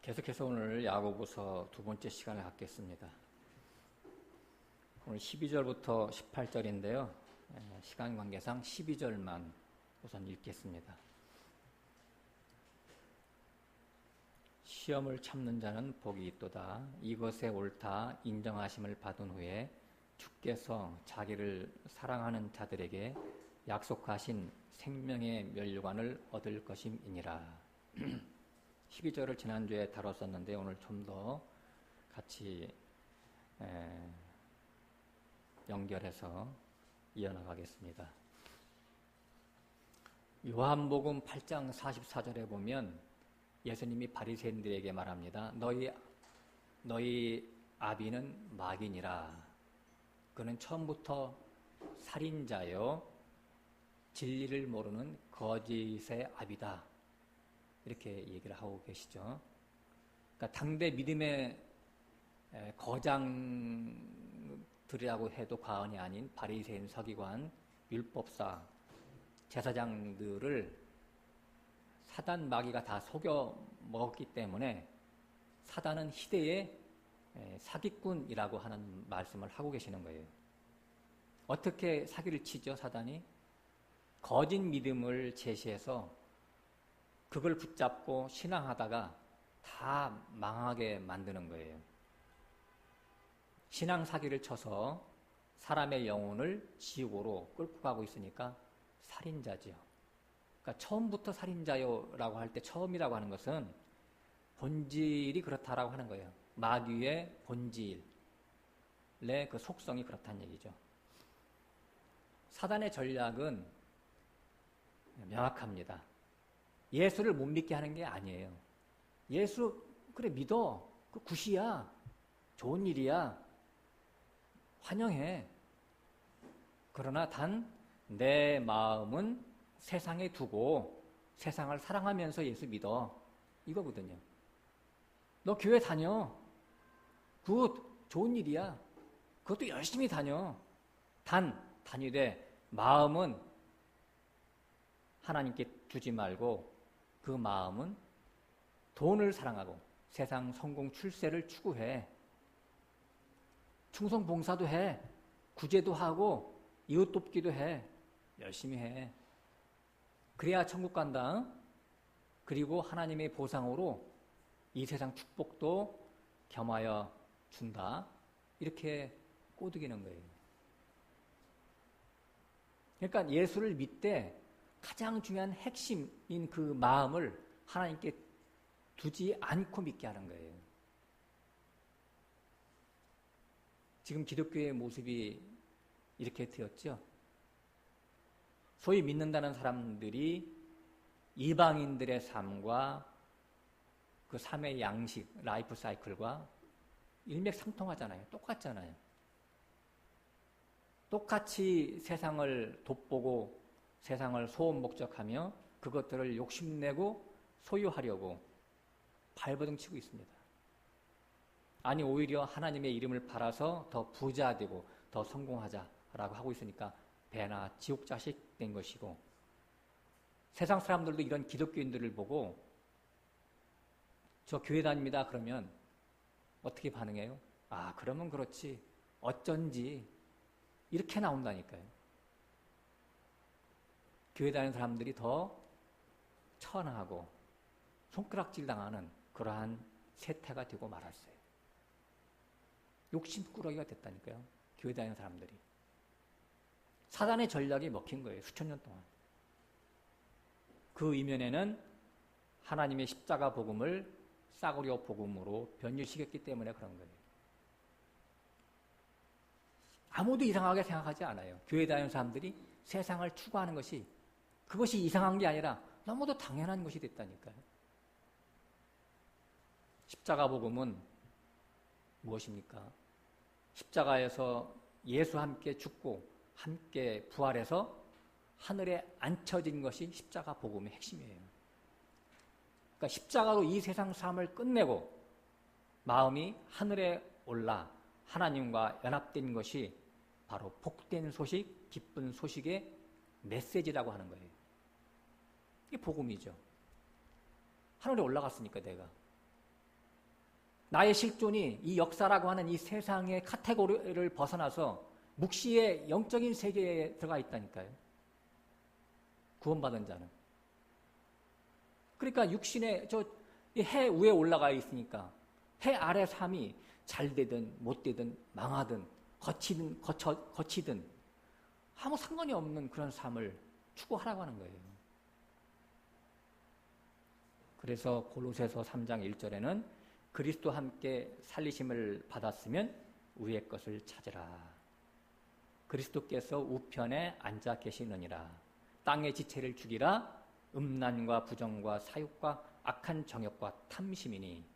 계속해서 오늘 야고보서 두 번째 시간을 갖겠습니다. 오늘 12절부터 18절인데요. 시간 관계상 12절만 우선 읽겠습니다. 시험을 참는 자는 복이 있도다. 이것에 옳다 인정하심을 받은 후에 주께서 자기를 사랑하는 자들에게 약속하신 생명의 면류관을 얻을 것임이니라. 12절을 지난주에 다뤘었는데 오늘 좀 더 같이 연결해서 이어나가겠습니다. 요한복음 8장 44절에 보면 예수님이 바리새인들에게 말합니다. 너희 아비는 마귀니라. 그는 처음부터 살인자요 진리를 모르는 거짓의 아비다. 이렇게 얘기를 하고 계시죠. 그러니까 당대 믿음의 거장들이라고 해도 과언이 아닌 바리새인, 서기관, 율법사, 제사장들을 사단 마귀가 다 속여 먹었기 때문에 사단은 희대의 사기꾼이라고 하는 말씀을 하고 계시는 거예요. 어떻게 사기를 치죠, 사단이? 거짓 믿음을 제시해서 그걸 붙잡고 신앙하다가 다 망하게 만드는 거예요. 신앙 사기를 쳐서 사람의 영혼을 지옥으로 끌고 가고 있으니까 살인자지요. 그러니까 처음부터 살인자요라고 할 때 처음이라고 하는 것은 본질이 그렇다라고 하는 거예요. 마귀의 본질의 그 속성이 그렇다는 얘기죠. 사단의 전략은 명확합니다. 예수를 못 믿게 하는 게 아니에요. 예수 그래 믿어. 그 굿이야. 좋은 일이야. 환영해. 그러나 단 내 마음은 세상에 두고 세상을 사랑하면서 예수 믿어. 이거거든요. 너 교회 다녀. 굿. 좋은 일이야. 그것도 열심히 다녀. 다니되 마음은 하나님께 두지 말고 그 마음은 돈을 사랑하고 세상 성공 출세를 추구해. 충성 봉사도 해. 구제도 하고 이웃 돕기도 해. 열심히 해. 그래야 천국 간다. 그리고 하나님의 보상으로 이 세상 축복도 겸하여 준다. 이렇게 꼬드기는 거예요. 그러니까 예수를 믿되 가장 중요한 핵심인 그 마음을 하나님께 두지 않고 믿게 하는 거예요. 지금 기독교의 모습이 이렇게 되었죠. 소위 믿는다는 사람들이 이방인들의 삶과 그 삶의 양식, 라이프 사이클과 일맥상통하잖아요. 똑같잖아요. 똑같이 세상을 돋보고 세상을 소원 목적하며 그것들을 욕심내고 소유하려고 발버둥 치고 있습니다. 아니 오히려 하나님의 이름을 팔아서 더 부자 되고 더 성공하자라고 하고 있으니까 배나 지옥 자식 된 것이고, 세상 사람들도 이런 기독교인들을 보고 저 교회 다닙니다 그러면 어떻게 반응해요? 아 그러면 그렇지 어쩐지 이렇게 나온다니까요. 교회 다니는 사람들이 더 천하고 손가락질 당하는 그러한 세태가 되고 말았어요. 욕심꾸러기가 됐다니까요. 교회 다니는 사람들이. 사단의 전략이 먹힌 거예요. 수천 년 동안. 그 이면에는 하나님의 십자가 복음을 싸구려 복음으로 변질시켰기 때문에 그런 거예요. 아무도 이상하게 생각하지 않아요. 교회 다니는 사람들이 세상을 추구하는 것이 그것이 이상한 게 아니라 너무도 당연한 것이 됐다니까요. 십자가 복음은 무엇입니까? 십자가에서 예수 함께 죽고 함께 부활해서 하늘에 앉혀진 것이 십자가 복음의 핵심이에요. 그러니까 십자가로 이 세상 삶을 끝내고 마음이 하늘에 올라 하나님과 연합된 것이 바로 복된 소식, 기쁜 소식의 메시지라고 하는 거예요. 이게 복음이죠. 하늘에 올라갔으니까 내가. 나의 실존이 이 역사라고 하는 이 세상의 카테고리를 벗어나서 묵시의 영적인 세계에 들어가 있다니까요. 구원받은 자는. 그러니까 육신의 저 해 위에 올라가 있으니까 해 아래 삶이 잘 되든 못 되든 망하든 거치든 아무 상관이 없는 그런 삶을 추구하라고 하는 거예요. 그래서 골로새서 3장 1절에는 그리스도와 함께 살리심을 받았으면 위의 것을 찾으라. 그리스도께서 우편에 앉아 계시느니라. 땅의 지체를 죽이라. 음란과 부정과 사욕과 악한 정욕과 탐심이니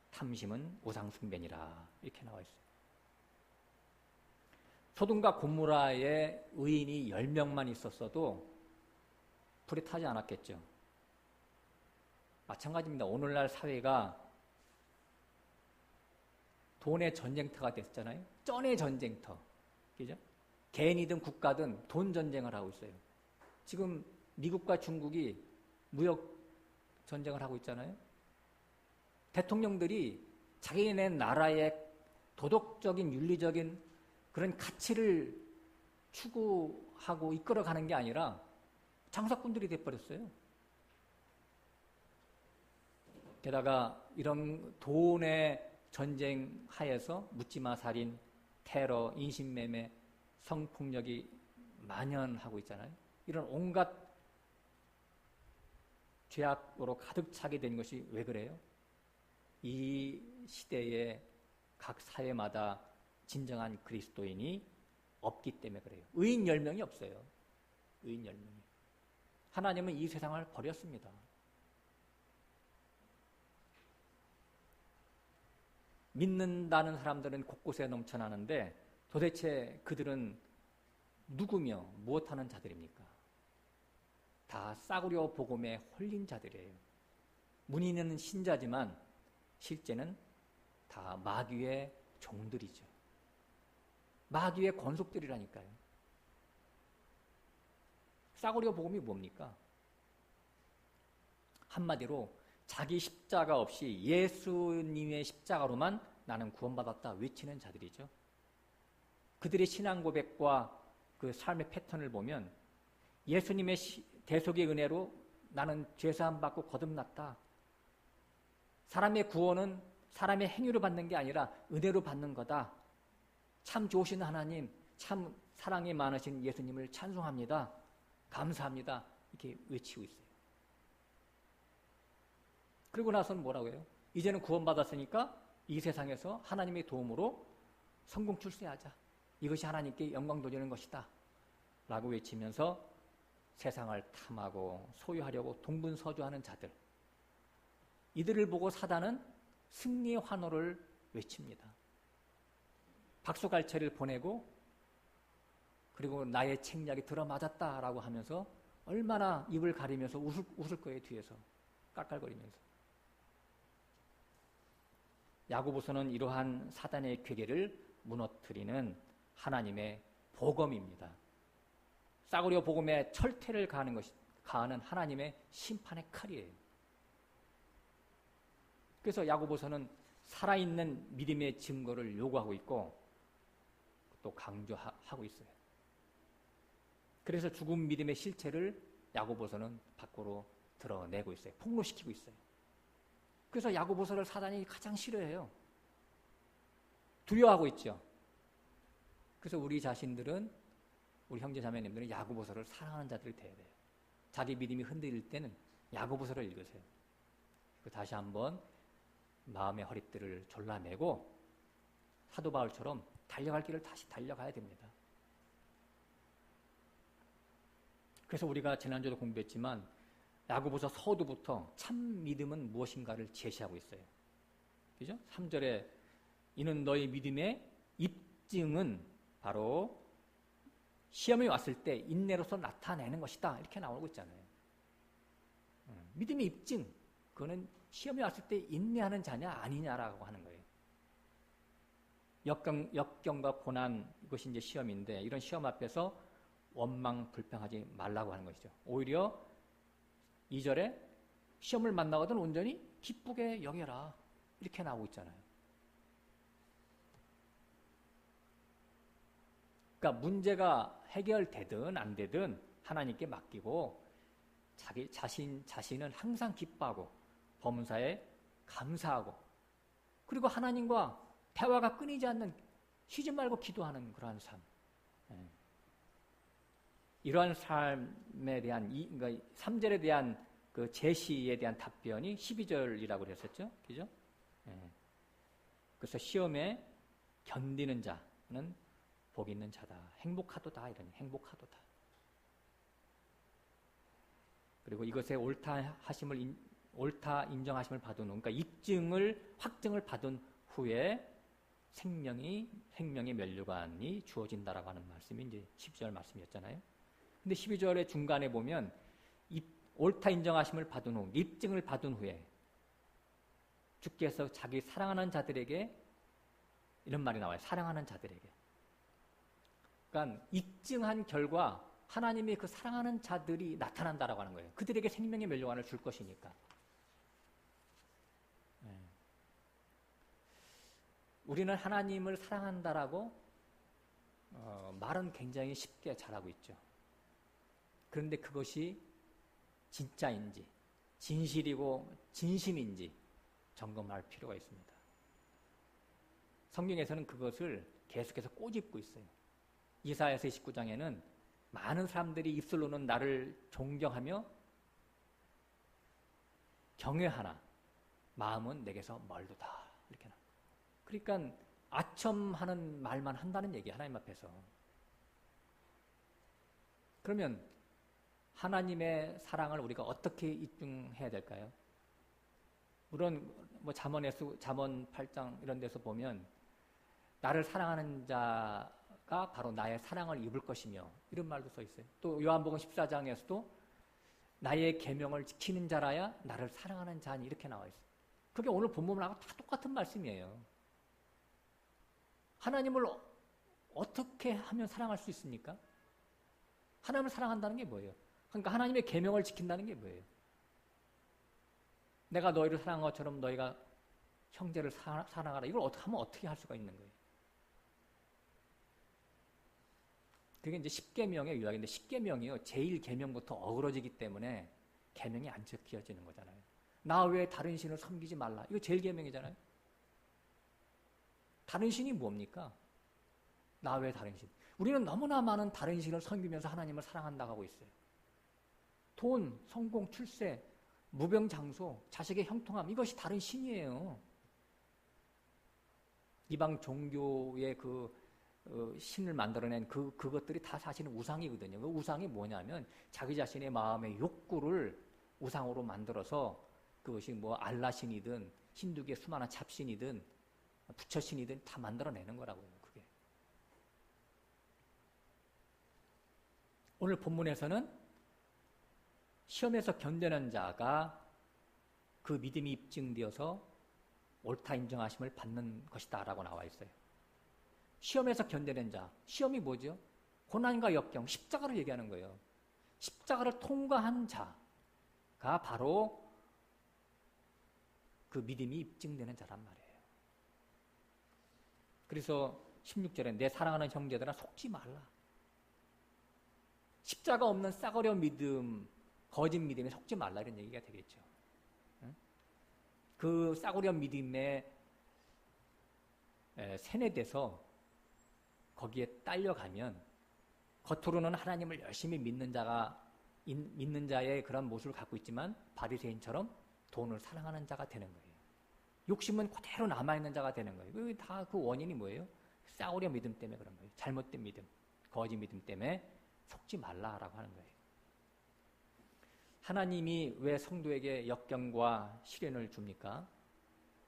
탐심은 우상숭배니라. 이렇게 나와 있어요. 소돔과 고모라에 의인이 10명만 있었어도 불에 타지 않았겠죠. 마찬가지입니다. 오늘날 사회가 돈의 전쟁터가 됐잖아요. 쩐의 전쟁터. 그죠? 개인이든 국가든 돈 전쟁을 하고 있어요. 지금 미국과 중국이 무역 전쟁을 하고 있잖아요. 대통령들이 자기네 나라의 도덕적인 윤리적인 그런 가치를 추구하고 이끌어가는 게 아니라 장사꾼들이 돼버렸어요. 게다가 이런 돈의 전쟁 하에서 묻지마 살인, 테러, 인신매매, 성폭력이 만연하고 있잖아요. 이런 온갖 죄악으로 가득 차게 된 것이 왜 그래요? 이 시대에 각 사회마다 진정한 그리스도인이 없기 때문에 그래요. 의인 10명이 없어요. 의인 10명이. 하나님은 이 세상을 버렸습니다. 믿는다는 사람들은 곳곳에 넘쳐나는데 도대체 그들은 누구며 무엇하는 자들입니까? 다 싸구려 복음에 홀린 자들이에요. 문의는 신자지만 실제는 다 마귀의 종들이죠. 마귀의 권속들이라니까요. 싸구려 복음이 뭡니까? 한마디로 자기 십자가 없이 예수님의 십자가로만 나는 구원받았다 외치는 자들이죠. 그들의 신앙 고백과 그 삶의 패턴을 보면 예수님의 대속의 은혜로 나는 죄사함 받고 거듭났다. 사람의 구원은 사람의 행위로 받는 게 아니라 은혜로 받는 거다. 참 좋으신 하나님, 참 사랑이 많으신 예수님을 찬송합니다. 감사합니다. 이렇게 외치고 있어요. 그리고 나서는 뭐라고 해요? 이제는 구원받았으니까 이 세상에서 하나님의 도움으로 성공 출세하자. 이것이 하나님께 영광 돌리는 것이다. 라고 외치면서 세상을 탐하고 소유하려고 동분서주하는 자들. 이들을 보고 사단은 승리의 환호를 외칩니다. 박수갈채를 보내고 그리고 나의 책략이 들어맞았다라고 하면서 얼마나 입을 가리면서 웃을 거예요. 뒤에서 깔깔거리면서. 야고보서는 이러한 사단의 괴계를 무너뜨리는 하나님의 복음입니다. 싸구려 복음에 철퇴를 가하는 하나님의 심판의 칼이에요. 그래서 야고보서는 살아있는 믿음의 증거를 요구하고 있고 또 강조하고 있어요. 그래서 죽은 믿음의 실체를 야고보서는 밖으로 드러내고 있어요. 폭로시키고 있어요. 그래서 야고보서를 사단이 가장 싫어해요. 두려워하고 있죠. 그래서 우리 자신들은, 우리 형제 자매님들은 야고보서를 사랑하는 자들이 돼야 돼요. 자기 믿음이 흔들릴 때는 야고보서를 읽으세요. 다시 한번 마음의 허리띠를 졸라매고 사도 바울처럼 달려갈 길을 다시 달려가야 됩니다. 그래서 우리가 지난주에도 공부했지만 야고보서 서두부터 참 믿음은 무엇인가를 제시하고 있어요. 그죠? 3절에 이는 너희 믿음의 입증은 바로 시험이 왔을 때 인내로서 나타내는 것이다. 이렇게 나오고 있잖아요. 믿음의 입증, 그거는 시험이 왔을 때 인내하는 자냐 아니냐라고 하는 거예요. 역경과 고난, 이것이 이제 시험인데 이런 시험 앞에서 원망 불평하지 말라고 하는 것이죠. 오히려 2절에 시험을 만나거든 온전히 기쁘게 여겨라. 이렇게 나오고 있잖아요. 그러니까 문제가 해결되든 안 되든 하나님께 맡기고 자신은 항상 기뻐하고 범사에 감사하고 그리고 하나님과 대화가 끊이지 않는 쉬지 말고 기도하는 그러한 삶. 이러한 삶에 대한 그러니까 3절에 대한 그 제시에 대한 답변이 12절이라고 그랬었죠. 그죠? 그래서 시험에 견디는 자는 복 있는 자다. 행복하도다. 이러니 행복하도다. 그리고 이것에 옳다 인정하심을 받은 후, 그러니까 확증을 받은 후에 생명의 면류관이 주어진다라고 하는 말씀이 이제 10절 말씀이었잖아요. 근데 12절의 중간에 보면 옳다 인정하심을 받은 후, 입증을 받은 후에 주께서 자기 사랑하는 자들에게 이런 말이 나와요. 사랑하는 자들에게. 그러니까 입증한 결과 하나님이 그 사랑하는 자들이 나타난다라고 하는 거예요. 그들에게 생명의 면류관을 줄 것이니까. 우리는 하나님을 사랑한다라고 말은 굉장히 쉽게 잘하고 있죠. 그런데 그것이 진짜인지 진실이고 진심인지 점검할 필요가 있습니다. 성경에서는 그것을 계속해서 꼬집고 있어요. 이사야서 29장에는 많은 사람들이 입술로는 나를 존경하며 경외하나 마음은 내게서 멀도다. 이렇게 나와요. 그러니까 아첨하는 말만 한다는 얘기예요. 하나님 앞에서. 그러면 하나님의 사랑을 우리가 어떻게 입증해야 될까요? 물론 뭐 잠언 8장 이런 데서 보면 나를 사랑하는 자가 바로 나의 사랑을 입을 것이며 이런 말도 써 있어요. 또 요한복음 14장에서도 나의 계명을 지키는 자라야 나를 사랑하는 자니 이렇게 나와 있어요. 그게 오늘 본문하고 다 똑같은 말씀이에요. 하나님을 어떻게 하면 사랑할 수 있습니까? 하나님을 사랑한다는 게 뭐예요? 그러니까 하나님의 계명을 지킨다는 게 뭐예요? 내가 너희를 사랑한 것처럼 너희가 형제를 사랑하라. 이걸 어떻게 하면 어떻게 할 수가 있는 거예요? 그게 이제 10계명의 유학인데 10계명이요. 제1계명부터 어그러지기 때문에 계명이 안 지켜지는 거잖아요. 나 외에 다른 신을 섬기지 말라. 이거 제1계명이잖아요. 다른 신이 뭡니까? 나 외에 다른 신. 우리는 너무나 많은 다른 신을 섬기면서 하나님을 사랑한다고 하고 있어요. 돈, 성공, 출세, 무병장수, 자식의 형통함 이것이 다른 신이에요. 이방 종교의 신을 만들어낸 그것들이 다 사실은 우상이거든요. 그 우상이 뭐냐면 자기 자신의 마음의 욕구를 우상으로 만들어서 그것이 뭐 알라신이든 힌두교의 수많은 잡신이든 부처신이든 다 만들어내는 거라고요. 그게. 오늘 본문에서는 시험에서 견디는 자가 그 믿음이 입증되어서 옳다 인정하심을 받는 것이다 라고 나와 있어요. 시험에서 견디는 자, 시험이 뭐죠? 고난과 역경, 십자가를 얘기하는 거예요. 십자가를 통과한 자가 바로 그 믿음이 입증되는 자란 말이에요. 그래서 16절에 내 사랑하는 형제들아 속지 말라. 십자가 없는 싸구려 믿음, 거짓 믿음에 속지 말라 이런 얘기가 되겠죠. 그 싸구려 믿음에 세뇌돼서 거기에 딸려가면 겉으로는 하나님을 열심히 믿는 자의 그런 모습을 갖고 있지만 바리새인처럼 돈을 사랑하는 자가 되는 거예요. 욕심은 그대로 남아있는 자가 되는 거예요. 다 그 원인이 뭐예요? 싸구려 믿음 때문에 그런 거예요. 잘못된 믿음, 거짓 믿음 때문에 속지 말라라고 하는 거예요. 하나님이 왜 성도에게 역경과 시련을 줍니까?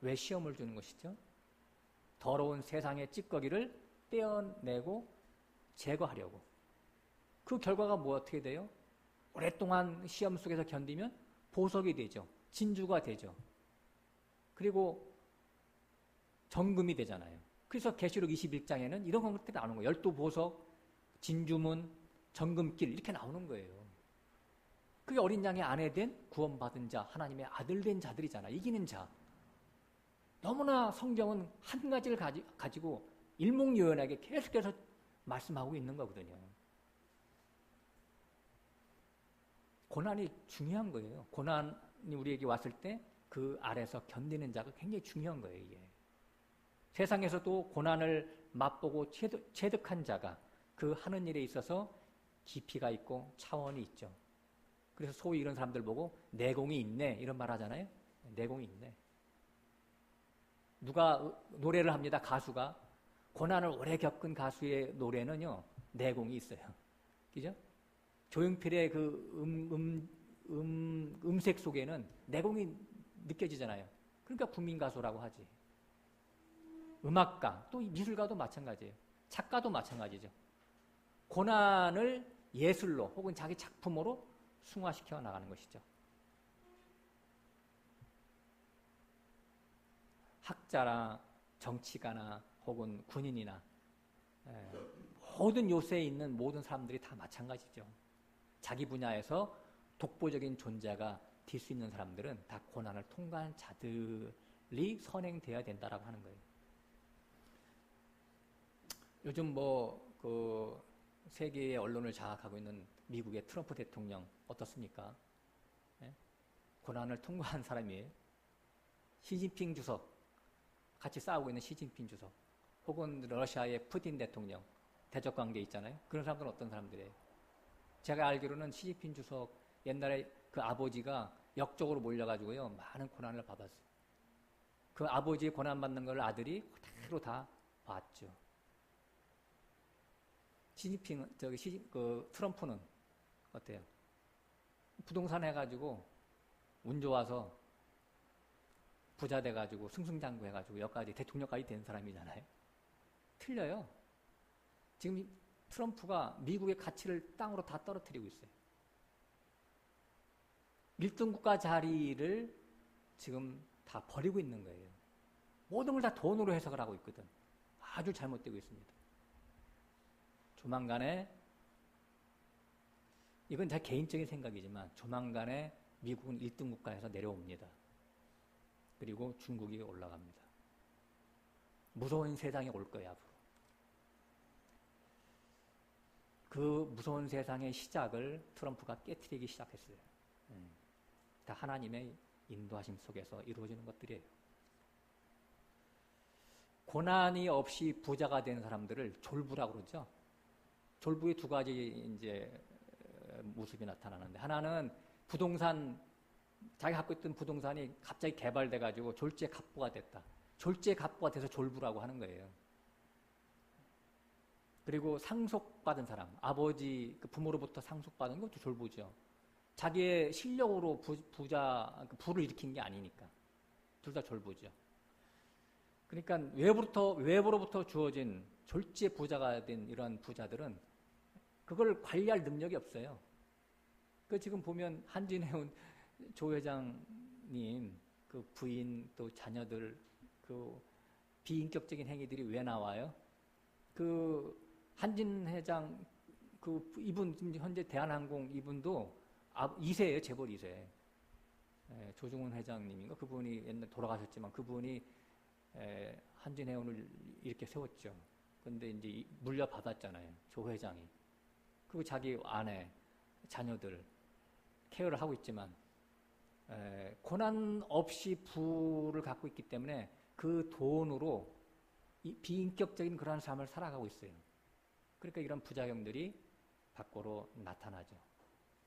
왜 시험을 주는 것이죠? 더러운 세상의 찌꺼기를 떼어내고 제거하려고. 그 결과가 뭐 어떻게 돼요? 오랫동안 시험 속에서 견디면 보석이 되죠. 진주가 되죠. 그리고 정금이 되잖아요. 그래서 계시록 21장에는 이런 것들이 나오는 거예요. 12보석, 진주문, 정금길 이렇게 나오는 거예요. 그게 어린 양의 아내 된 구원받은 자, 하나님의 아들 된 자들이잖아. 이기는 자. 너무나 성경은 한 가지를 가지고 일목요연하게 계속해서 말씀하고 있는 거거든요. 고난이 중요한 거예요. 고난이 우리에게 왔을 때 그 아래서 견디는 자가 굉장히 중요한 거예요. 이게. 세상에서도 고난을 맛보고 체득한 자가 그 하는 일에 있어서 깊이가 있고 차원이 있죠. 그래서 소위 이런 사람들 보고 내공이 있네 이런 말 하잖아요. 내공이 있네. 누가 노래를 합니다. 가수가. 고난을 오래 겪은 가수의 노래는요. 내공이 있어요. 그죠? 조용필의 그 음색 속에는 내공이 느껴지잖아요. 그러니까 국민가수라고 하지. 음악가, 또 미술가도 마찬가지예요. 작가도 마찬가지죠. 고난을 예술로 혹은 자기 작품으로 승화시켜 나가는 것이죠. 학자나 정치가나 혹은 군인이나 모든 요새에 있는 모든 사람들이 다 마찬가지죠. 자기 분야에서 독보적인 존재가 될 수 있는 사람들은 다 고난을 통과한 자들이 선행되어야 된다라고 하는 거예요. 요즘 그 세계의 언론을 장악하고 있는 미국의 트럼프 대통령 어떻습니까? 예? 고난을 통과한 사람이에요. 시진핑 주석, 같이 싸우고 있는 시진핑 주석, 혹은 러시아의 푸틴 대통령, 대적 관계 있잖아요. 그런 사람들은 어떤 사람들이에요? 제가 알기로는 시진핑 주석 옛날에 그 아버지가 역적으로 몰려가지고요 많은 고난을 받았어요. 그 아버지의 고난받는 걸 아들이 그대로 다 봤죠. 트럼프는 어때요? 부동산 해가지고 운 좋아서 부자 돼가지고 승승장구 해가지고 여기까지 대통령까지 된 사람이잖아요. 틀려요. 지금 트럼프가 미국의 가치를 땅으로 다 떨어뜨리고 있어요. 1등 국가 자리를 지금 다 버리고 있는 거예요. 모든 걸 다 돈으로 해석을 하고 있거든. 아주 잘못되고 있습니다. 조만간에, 이건 제 개인적인 생각이지만 조만간에 미국은 1등 국가에서 내려옵니다. 그리고 중국이 올라갑니다. 무서운 세상이 올 거예요, 앞으로. 그 무서운 세상의 시작을 트럼프가 깨트리기 시작했어요. 다 하나님의 인도하심 속에서 이루어지는 것들이에요. 고난이 없이 부자가 된 사람들을 졸부라고 그러죠. 졸부의 두 가지 이제 모습이 나타나는데, 하나는 부동산, 자기 갖고 있던 부동산이 갑자기 개발돼가지고 졸지갑부가 됐다. 졸지갑부가 돼서 졸부라고 하는 거예요. 그리고 상속받은 사람, 아버지, 부모로부터 상속받은 것도 졸부죠. 자기의 실력으로 부를 일으킨 게 아니니까. 둘 다 졸부죠. 그러니까 외부로부터 주어진 졸지의 부자가 된 이런 부자들은 그걸 관리할 능력이 없어요. 그 지금 보면 한진해운 조 회장님, 그 부인 또 자녀들 그 비인격적인 행위들이 왜 나와요? 그 한진 회장 이분 지금 현재 대한항공 이분도 2세예요, 재벌 2세. 조중훈 회장님인가 그분이 옛날 돌아가셨지만 그분이 한진해운을 이렇게 세웠죠. 그런데 이제 물려받았잖아요, 조 회장이. 그리고 자기 아내, 자녀들 케어를 하고 있지만 고난 없이 부를 갖고 있기 때문에 그 돈으로 비인격적인 그러한 삶을 살아가고 있어요. 그러니까 이런 부작용들이 밖으로 나타나죠.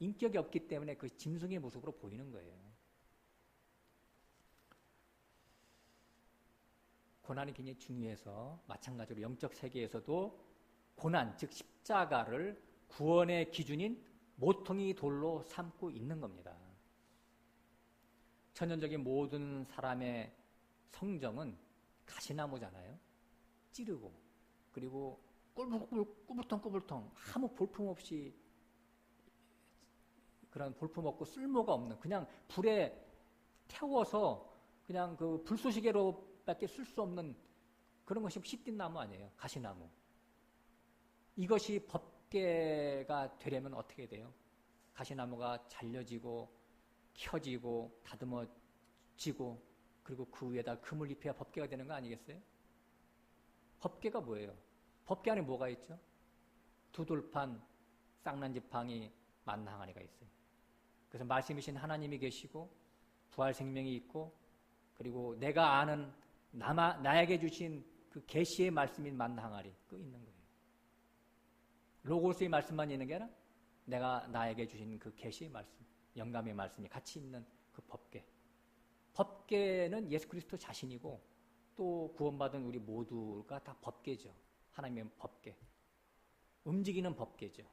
인격이 없기 때문에 그 짐승의 모습으로 보이는 거예요. 고난이 굉장히 중요해서 마찬가지로 영적 세계에서도 고난, 즉 십자가를 구원의 기준인 모퉁이 돌로 삼고 있는 겁니다. 천연적인 모든 사람의 성정은 가시나무잖아요. 찌르고 그리고 꾸불텅 아무 볼품없이 그런 볼품없고 쓸모가 없는 그냥 불에 태워서 그냥 그 불쏘시개로밖에 쓸 수 없는 그런 것이 씨띠나무 아니에요. 가시나무. 이것이 법계가 되려면 어떻게 돼요? 가시나무가 잘려지고 켜지고 다듬어지고 그리고 그 위에다 금을 입혀야 법궤가 되는 거 아니겠어요? 법궤가 뭐예요? 법궤 안에 뭐가 있죠? 두 돌판, 쌍난지팡이, 만나항아리가 있어요. 그래서 말씀이신 하나님이 계시고 부활 생명이 있고 그리고 내가 아는 나에게 주신 그 계시의 말씀인 만나항아리 그 있는 거예요. 로고스의 말씀만 있는 게 아니라 내가 나에게 주신 그 계시의 말씀, 영감의 말씀이 같이 있는 그 법궤. 법궤는 예수 그리스도 자신이고 또 구원받은 우리 모두가 다 법궤죠. 하나님의 법궤. 움직이는 법궤죠.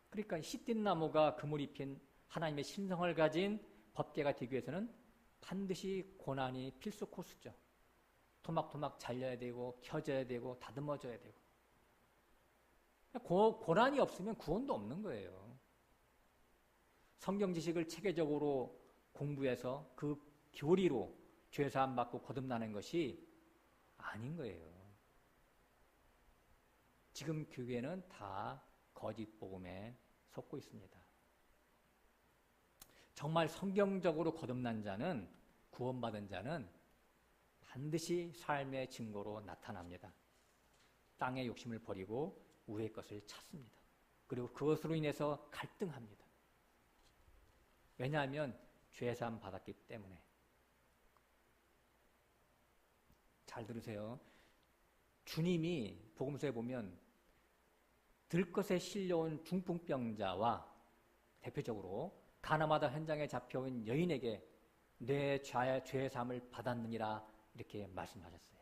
그러니까 시띠 나무가 금을 입힌 하나님의 신성을 가진 법궤가 되기 위해서는 반드시 고난이 필수 코스죠. 토막토막 잘려야 되고 켜져야 되고 다듬어져야 되고 고난이 없으면 구원도 없는 거예요. 성경 지식을 체계적으로 공부해서 그 교리로 죄사함 받고 거듭나는 것이 아닌 거예요. 지금 교회는 다 거짓 복음에 속고 있습니다. 정말 성경적으로 거듭난 자는 구원받은 자는 반드시 삶의 증거로 나타납니다. 땅의 욕심을 버리고 우의 것을 찾습니다. 그리고 그것으로 인해서 갈등합니다. 왜냐하면 죄사함 받았기 때문에. 잘 들으세요. 주님이 복음서에 보면 들것에 실려온 중풍병자와 대표적으로 가나마다 현장에 잡혀온 여인에게 내 죄사함을 받았느니라 이렇게 말씀하셨어요.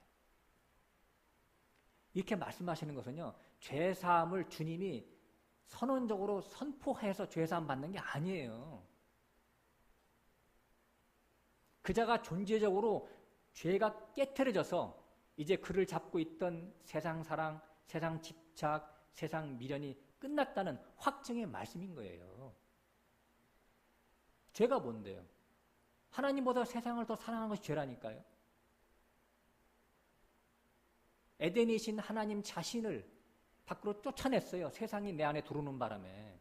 이렇게 말씀하시는 것은요, 죄사함을 주님이 선언적으로 선포해서 죄사함 받는 게 아니에요. 그자가 존재적으로 죄가 깨트려져서 이제 그를 잡고 있던 세상 사랑, 세상 집착, 세상 미련이 끝났다는 확증의 말씀인 거예요. 죄가 뭔데요? 하나님보다 세상을 더 사랑하는 것이 죄라니까요. 에덴이신 하나님 자신을 밖으로 쫓아냈어요. 세상이 내 안에 들어오는 바람에.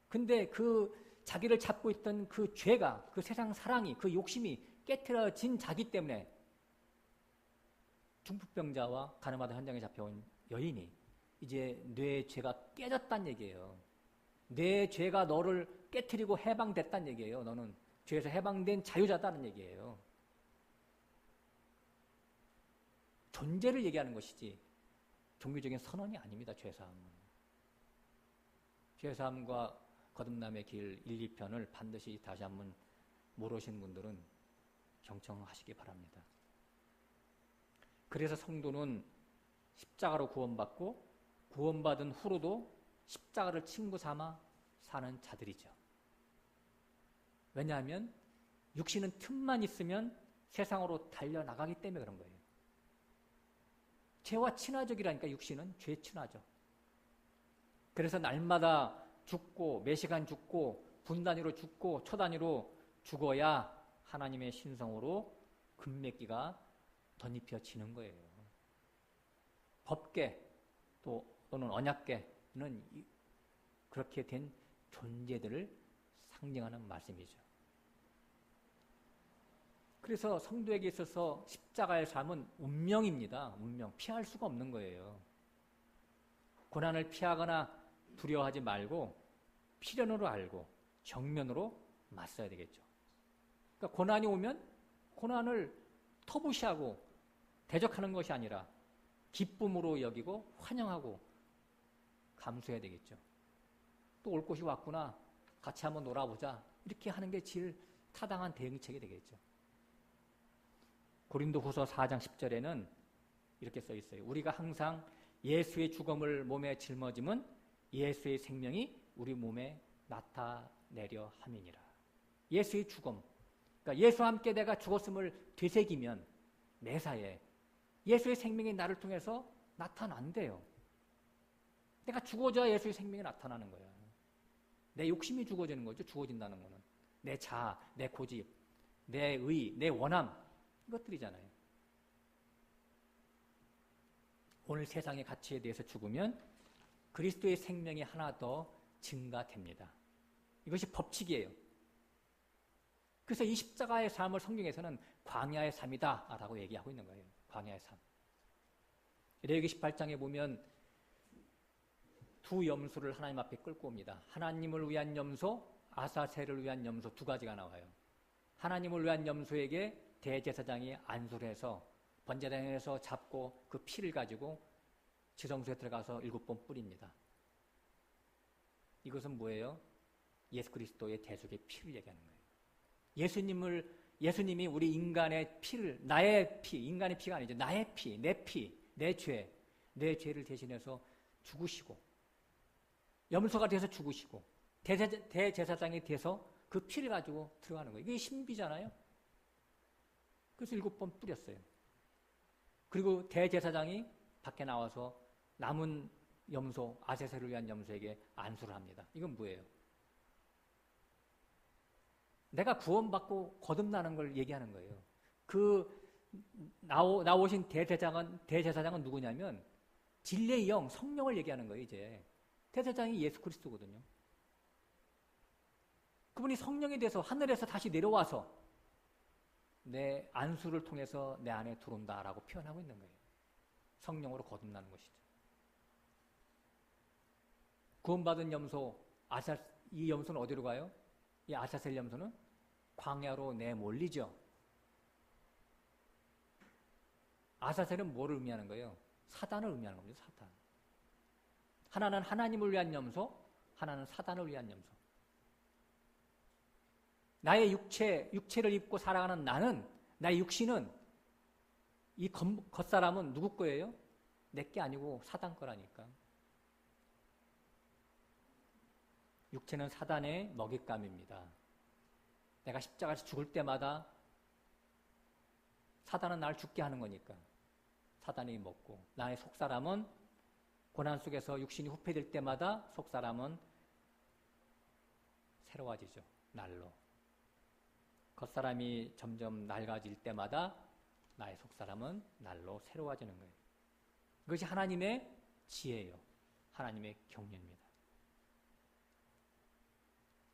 근데 그 자기를 잡고 있던 그 죄가, 그 세상 사랑이, 그 욕심이 깨트려진 자기 때문에 중풍병자와 가늠하던 현장에 잡혀온 여인이 이제 뇌의 죄가 깨졌단 얘기예요. 내 죄가 너를 깨트리고 해방됐단 얘기예요. 너는 죄에서 해방된 자유자다는 얘기예요. 존재를 얘기하는 것이지 종교적인 선언이 아닙니다. 죄사함은. 죄사함과 거듭남의 길 1, 2편을 반드시 다시 한번 모르신 분들은 경청하시기 바랍니다. 그래서 성도는 십자가로 구원받고 구원받은 후로도 십자가를 친구 삼아 사는 자들이죠. 왜냐하면 육신은 틈만 있으면 세상으로 달려나가기 때문에 그런 거예요. 죄와 친화적이라니까 육신은 죄 친화적. 그래서 날마다 죽고 매시간 죽고 분 단위로 죽고 초 단위로 죽어야 하나님의 신성으로 금맥기가 덧입혀지는 거예요. 법궤 또는 언약궤는 그렇게 된 존재들을 상징하는 말씀이죠. 그래서 성도에게 있어서 십자가의 삶은 운명입니다. 운명. 피할 수가 없는 거예요. 고난을 피하거나 두려워하지 말고 필연으로 알고 정면으로 맞서야 되겠죠. 그러니까 고난이 오면 고난을 터부시하고 대적하는 것이 아니라 기쁨으로 여기고 환영하고 감수해야 되겠죠. 또 올 곳이 왔구나. 같이 한번 놀아보자. 이렇게 하는 게 제일 타당한 대응책이 되겠죠. 고린도후서 4장 10절에는 이렇게 써 있어요. 우리가 항상 예수의 죽음을 몸에 짊어짐은 예수의 생명이 우리 몸에 나타내려 함이니라. 예수의 죽음. 그러니까 예수와 함께 내가 죽었음을 되새기면 매사에 예수의 생명이 나를 통해서 나타난대요. 내가 죽어져야 예수의 생명이 나타나는 거야. 내 욕심이 죽어지는 거죠. 죽어진다는 거는. 내 자아, 내 고집, 내 의, 내 원함 이것들이잖아요. 오늘 세상의 가치에 대해서 죽으면 그리스도의 생명이 하나 더 증가됩니다. 이것이 법칙이에요. 그래서 이 십자가의 삶을 성경에서는 광야의 삶이다 라고 얘기하고 있는 거예요. 광야의 삶. 레위기 18장에 보면 두 염소를 하나님 앞에 끌고 옵니다. 하나님을 위한 염소, 아사셀을 위한 염소 두 가지가 나와요. 하나님을 위한 염소에게 대제사장이 안수를 해서 번제단에서 잡고 그 피를 가지고 지성소에 들어가서 7번 뿌립니다. 이것은 뭐예요? 예수 그리스도의 대속의 피를 얘기하는 거예요. 예수님이 우리 인간의 피를, 나의 피, 인간의 피가 아니죠. 나의 피, 내 죄, 내 죄를 대신해서 죽으시고, 염소가 돼서 죽으시고, 대제사장이 돼서 그 피를 가지고 들어가는 거예요. 이게 신비잖아요. 그래서 7번 뿌렸어요. 그리고 대제사장이 밖에 나와서 남은 염소, 아세셀을 위한 염소에게 안수를 합니다. 이건 뭐예요? 내가 구원받고 거듭나는 걸 얘기하는 거예요. 나오신 대제사장은 누구냐면 진리의 영, 성령을 얘기하는 거예요, 이제. 대제사장이 예수 그리스도거든요. 그분이 성령이 돼서 하늘에서 다시 내려와서 내 안수를 통해서 내 안에 들어온다라고 표현하고 있는 거예요. 성령으로 거듭나는 것이죠. 구원받은 염소, 이 염소는 어디로 가요? 이 아사셀 염소는 광야로 내몰리죠. 아사셀은 뭐를 의미하는 거예요? 사단을 의미하는 겁니다. 사단. 하나는 하나님을 위한 염소, 하나는 사단을 위한 염소. 나의 육체를 입고 살아가는 나는, 나의 육신은, 이 겉사람은 누구 거예요? 내 게 아니고 사단 거라니까. 육체는 사단의 먹잇감입니다. 내가 십자가에서 죽을 때마다 사단은 나를 죽게 하는 거니까 사단이 먹고, 나의 속사람은 고난 속에서 육신이 후패될 때마다 속사람은 새로워지죠. 날로. 겉사람이 점점 낡아질 때마다 나의 속사람은 날로 새로워지는 거예요. 이것이 하나님의 지혜예요. 하나님의 경륜입니다.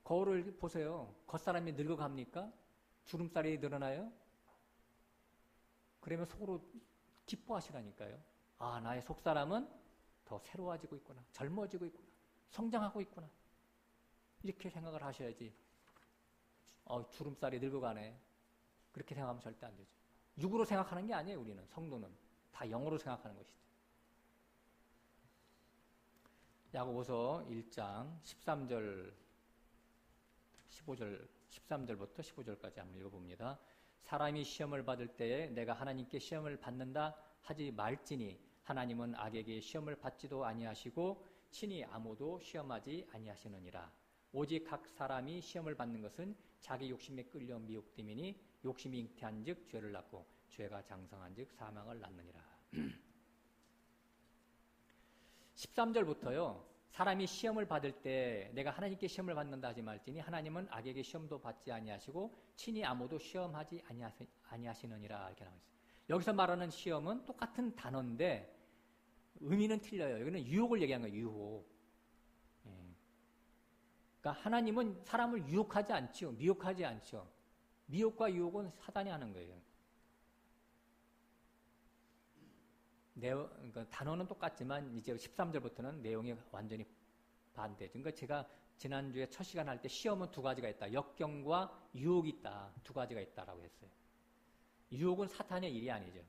거울을 보세요. 겉사람이 늙어갑니까? 주름살이 늘어나요? 그러면 속으로 기뻐하시라니까요. 아, 나의 속사람은 더 새로워지고 있구나. 젊어지고 있구나. 성장하고 있구나. 이렇게 생각을 하셔야지. 주름살이 늙어가네. 그렇게 생각하면 절대 안 되죠. 육으로 생각하는 게 아니에요, 우리는. 성도는. 다 영으로 생각하는 것이죠. 야고보서 1장 13절, 15절, 13절부터 15절까지 한번 읽어봅니다. 사람이 시험을 받을 때에 내가 하나님께 시험을 받는다 하지 말지니 하나님은 악에게 시험을 받지도 아니하시고 친히 아무도 시험하지 아니하시느니라. 오직 각 사람이 시험을 받는 것은 자기 욕심에 끌려 미혹됨이니 욕심이 잉태한즉 죄를 낳고 죄가 장성한즉 사망을 낳느니라. 13절부터요. 사람이 시험을 받을 때 내가 하나님께 시험을 받는다 하지 말지니 하나님은 악에게 시험도 받지 아니하시고 친히 아무도 시험하지 아니하시느니라 이렇게 나와 있어요. 여기서 말하는 시험은 똑같은 단어인데 의미는 틀려요. 여기는 유혹을 얘기한 거예요. 유혹. 그러니까 하나님은 사람을 유혹하지 않죠. 미혹하지 않죠. 미혹과 유혹은 사단이 하는 거예요. 그러니까 단어는 똑같지만 이제 13절부터는 내용이 완전히 반대죠. 그러니까 제가 지난주에 첫 시간 할 때 시험은 두 가지가 있다. 역경과 유혹이 있다. 두 가지가 있다라고 했어요. 유혹은 사탄의 일이 아니죠.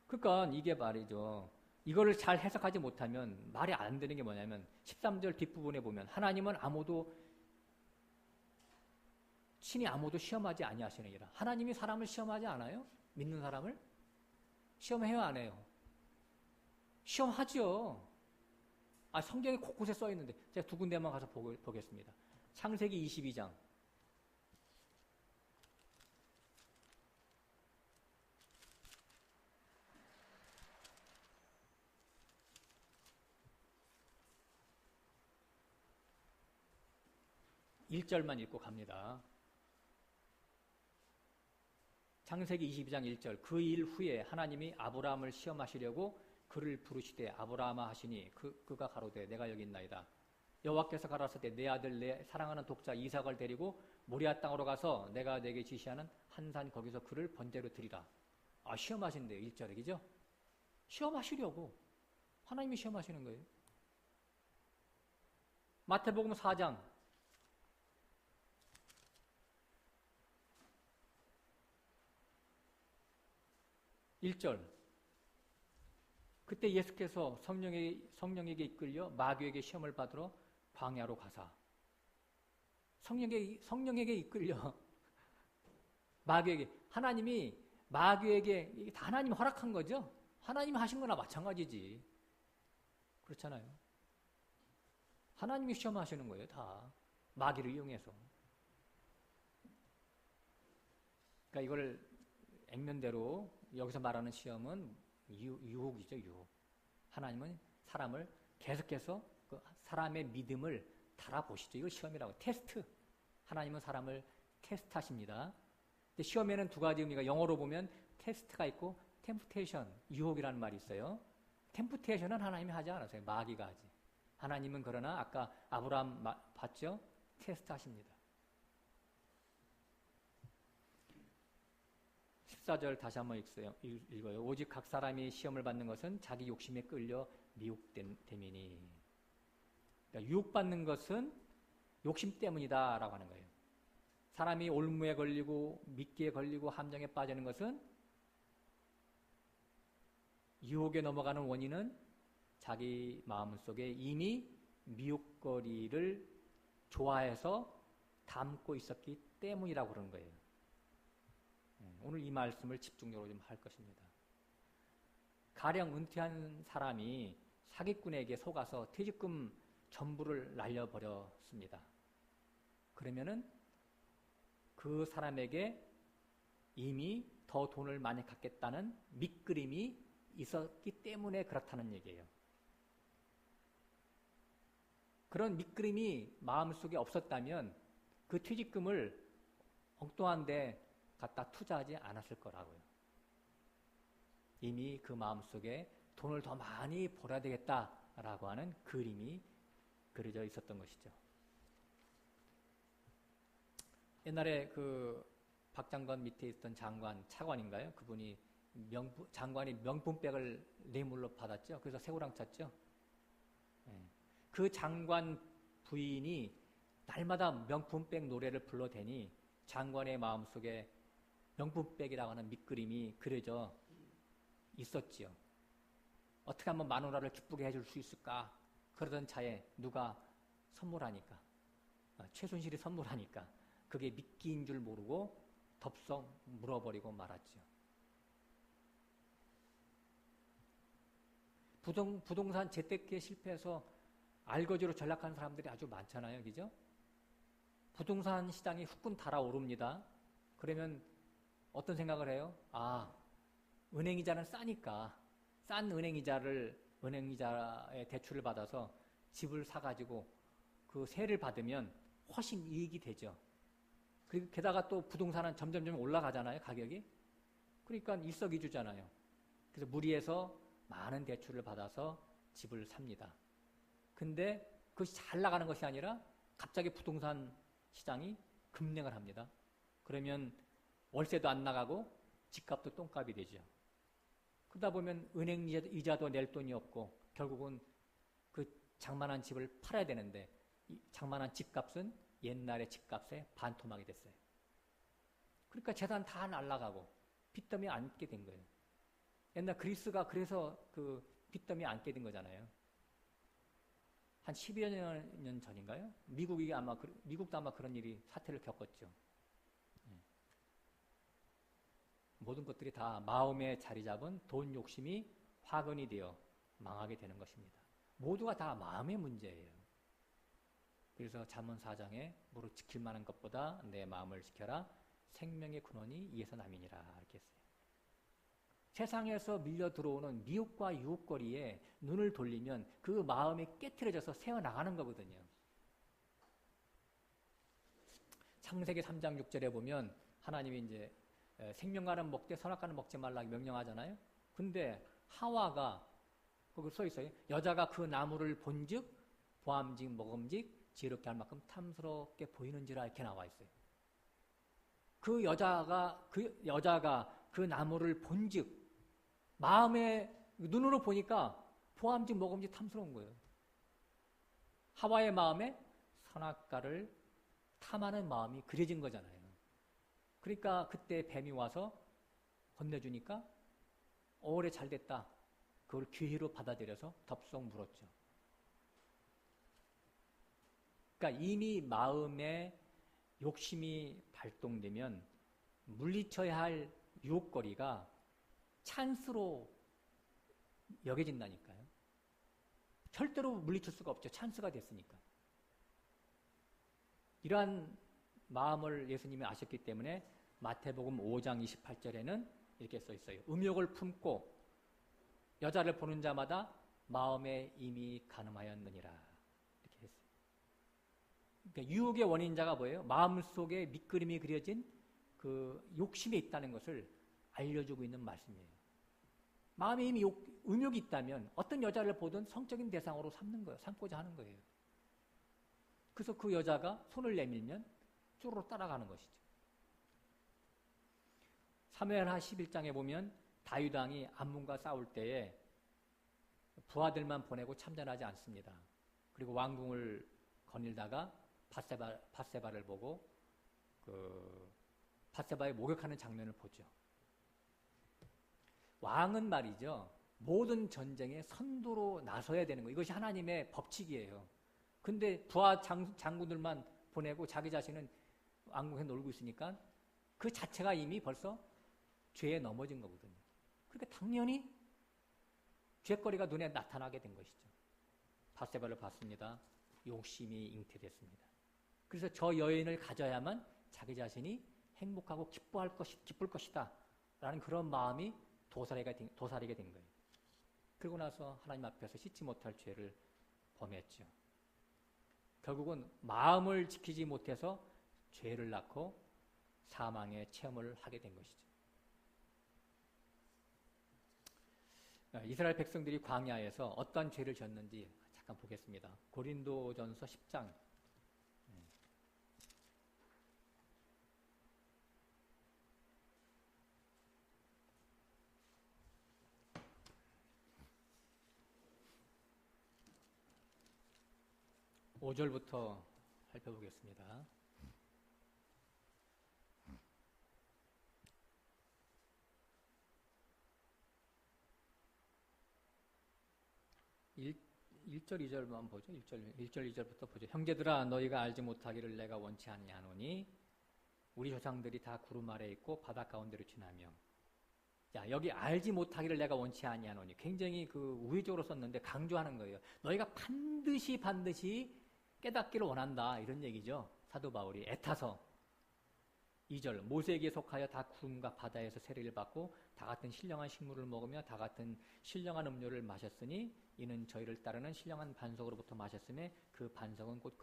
그러니까 이게 말이죠. 이거를 잘 해석하지 못하면 말이 안 되는 게 뭐냐면 13절 뒷부분에 보면 하나님은 친히 아무도 시험하지 아니하시느니라. 하나님이 사람을 시험하지 않아요? 믿는 사람을? 시험해요, 안 해요? 시험하죠. 성경에 곳곳에 써 있는데 제가 두 군데만 가서 보겠습니다. 창세기 22장. (1절만) 읽고 갑니다. 창세기 22장 1절. 그 일 후에 하나님이 아브라함을 시험하시려고 그를 부르시되 아브라함아 하시니 그가 가로되 내가 여기 있나이다. 여호와께서 가라사대 내 아들 내 사랑하는 독자 이삭을 데리고 모리아 땅으로 가서 내가 내게 지시하는 한 산 거기서 그를 번제로 드리라. 시험하신대요. 1절에. 그죠? 시험하시려고. 하나님이 시험하시는 거예요. 마태복음 4장 1절. 그때 예수께서 성령에게 이끌려 마귀에게 시험을 받으러 광야로 가사. 성령에게 이끌려 마귀에게, 하나님이 마귀에게, 이게 다 하나님이 허락한 거죠? 하나님이 하신 거나 마찬가지지. 그렇잖아요. 하나님이 시험하시는 거예요, 다. 마귀를 이용해서. 그러니까 이걸 액면대로 여기서 말하는 시험은 유혹이죠, 유혹. 하나님은 사람을 계속해서 그 사람의 믿음을 달아보시죠. 이걸 시험이라고. 테스트. 하나님은 사람을 테스트하십니다. 근데 시험에는 두 가지 의미가, 영어로 보면 테스트가 있고 템프테이션, 유혹이라는 말이 있어요. 템프테이션은 하나님이 하지 않았어요. 마귀가 하지. 하나님은 그러나 아까 아브라함 봤죠? 테스트하십니다. 14절 다시 한번 읽어요. 오직 각 사람이 시험을 받는 것은 자기 욕심에 끌려 미혹됨이니. 그러니까 유혹받는 것은 욕심 때문이다 라고 하는 거예요. 사람이 올무에 걸리고 미끼에 걸리고 함정에 빠지는 것은, 유혹에 넘어가는 원인은 자기 마음속에 이미 미혹거리를 좋아해서 담고 있었기 때문이라고 그러는 거예요. 오늘 이 말씀을 집중적으로 좀 할 것입니다. 가령 은퇴한 사람이 사기꾼에게 속아서 퇴직금 전부를 날려버렸습니다. 그러면은 그 사람에게 이미 더 돈을 많이 갖겠다는 밑그림이 있었기 때문에 그렇다는 얘기예요. 그런 밑그림이 마음속에 없었다면 그 퇴직금을 엉뚱한 데 갖다 투자하지 않았을 거라고요. 이미 그 마음속에 돈을 더 많이 벌어야 되겠다라고 하는 그림이 그려져 있었던 것이죠. 옛날에 그 박장관 밑에 있던 장관, 차관인가요? 그분이 장관이 명품백을 뇌물로 받았죠. 그래서 새우랑 찼죠. 그 장관 부인이 날마다 명품백 노래를 불러대니 장관의 마음속에 명품백이라고 하는 밑그림이 그려져 있었지요. 어떻게 하면 마누라를 기쁘게 해줄 수 있을까? 그러던 차에 누가 선물하니까, 최순실이 선물하니까 그게 미끼인 줄 모르고 덥석 물어버리고 말았죠. 부동산 재테크에 실패해서 알거지로 전락한 사람들이 아주 많잖아요. 그죠? 부동산 시장이 후끈 달아오릅니다. 그러면 어떤 생각을 해요? 은행이자는 싸니까 싼 은행이자의 대출을 받아서 집을 사가지고 그 세를 받으면 훨씬 이익이 되죠. 그리고 게다가 또 부동산은 점점 올라가잖아요, 가격이. 그러니까 일석이조잖아요. 그래서 무리해서 많은 대출을 받아서 집을 삽니다. 근데 그것이 잘 나가는 것이 아니라 갑자기 부동산 시장이 급냉을 합니다. 그러면 월세도 안 나가고 집값도 똥값이 되죠. 그러다 보면 은행 이자도 낼 돈이 없고 결국은 그 장만한 집을 팔아야 되는데 이 장만한 집값은 옛날의 집값에 반토막이 됐어요. 그러니까 재산 다 날아가고 빚더미에 앉게 된 거예요. 옛날 그리스가 그래서 그 빚더미에 앉게 된 거잖아요. 한 10여 년 전인가요? 미국도 아마 그런 일이 사태를 겪었죠. 모든 것들이 다 마음에 자리 잡은 돈 욕심이 화근이 되어 망하게 되는 것입니다. 모두가 다 마음의 문제예요. 그래서 잠언 4장에 무릇 지킬 만한 것보다 내 마음을 지켜라. 생명의 근원이 이에서 남이니라 이렇게 했어요. 세상에서 밀려 들어오는 미혹과 유혹거리에 눈을 돌리면 그 마음이 깨트려져서 새어나가는 거거든요. 창세기 3장 6절에 보면 하나님이 이제 생명과는 먹되 선악과는 먹지 말라고 명령하잖아요. 근데 하와가 거기 써 있어요. 여자가 그 나무를 본즉 보암직, 먹음직, 지혜롭게 할 만큼 탐스럽게 보이는지라 이렇게 나와 있어요. 그 여자가 그 나무를 본즉 마음에 눈으로 보니까 보암직, 먹음직 탐스러운 거예요. 하와의 마음에 선악과를 탐하는 마음이 그려진 거잖아요. 그러니까 그때 뱀이 와서 건네주니까 오래 잘 됐다. 그걸 기회로 받아들여서 덥석 물었죠. 그러니까 이미 마음에 욕심이 발동되면 물리쳐야 할 유혹거리가 찬스로 여겨진다니까요. 절대로 물리칠 수가 없죠. 찬스가 됐으니까. 이러한 마음을 예수님이 아셨기 때문에 마태복음 5장 28절에는 이렇게 써 있어요. 음욕을 품고 여자를 보는 자마다 마음에 이미 간음하였느니라. 이렇게 했어요. 그러니까 유혹의 원인자가 뭐예요? 마음속에 밑그림이 그려진 그 욕심이 있다는 것을 알려주고 있는 말씀이에요. 마음에 이미 음욕이 있다면 어떤 여자를 보든 성적인 대상으로 삼고자 하는 거예요. 그래서 그 여자가 손을 내밀면 쭈르르 따라가는 것이죠. 사무엘하 11장에 보면 다윗 왕이 암몬과 싸울 때에 부하들만 보내고 참전하지 않습니다. 그리고 왕궁을 거닐다가 밧세바를 보고 밧세바에 목욕하는 장면을 보죠. 왕은 말이죠. 모든 전쟁에 선두로 나서야 되는 거예요. 이것이 하나님의 법칙이에요. 근데 부하 장군들만 보내고 자기 자신은 왕궁에 놀고 있으니까 그 자체가 이미 벌써 죄에 넘어진 거거든요. 그러니까 당연히 죄거리가 눈에 나타나게 된 것이죠. 밧세바를 봤습니다. 욕심이 잉태됐습니다. 그래서 저 여인을 가져야만 자기 자신이 행복하고 기쁠 것이다 라는 그런 마음이 도사리게 된 거예요. 그러고 나서 하나님 앞에서 씻지 못할 죄를 범했죠. 결국은 마음을 지키지 못해서 죄를 낳고 사망의 체험을 하게 된 것이죠. 이스라엘 백성들이 광야에서 어떤 죄를 졌는지 잠깐 보겠습니다. 고린도전서 10장 5절부터 살펴보겠습니다. 일 1절, 2절만 보죠. 1절, 2절부터 보죠. 형제들아 너희가 알지 못하기를 내가 원치 아니하노니 우리 조상들이 다 구름 아래에 있고 바다 가운데로 지나며. 자, 여기 알지 못하기를 내가 원치 아니하노니 굉장히 그 우회적으로 썼는데 강조하는 거예요. 너희가 반드시 깨닫기를 원한다 이런 얘기죠. 사도 바울이 애타서. 2절 모세에게 속하여 다 구름과 바다에서 세례를 받고 다 같은 신령한 식물을 먹으며 다 같은 신령한 음료를 마셨으니 이는 저희를 따르는 신령한 반석으로부터 마셨음에 그 반석은 곧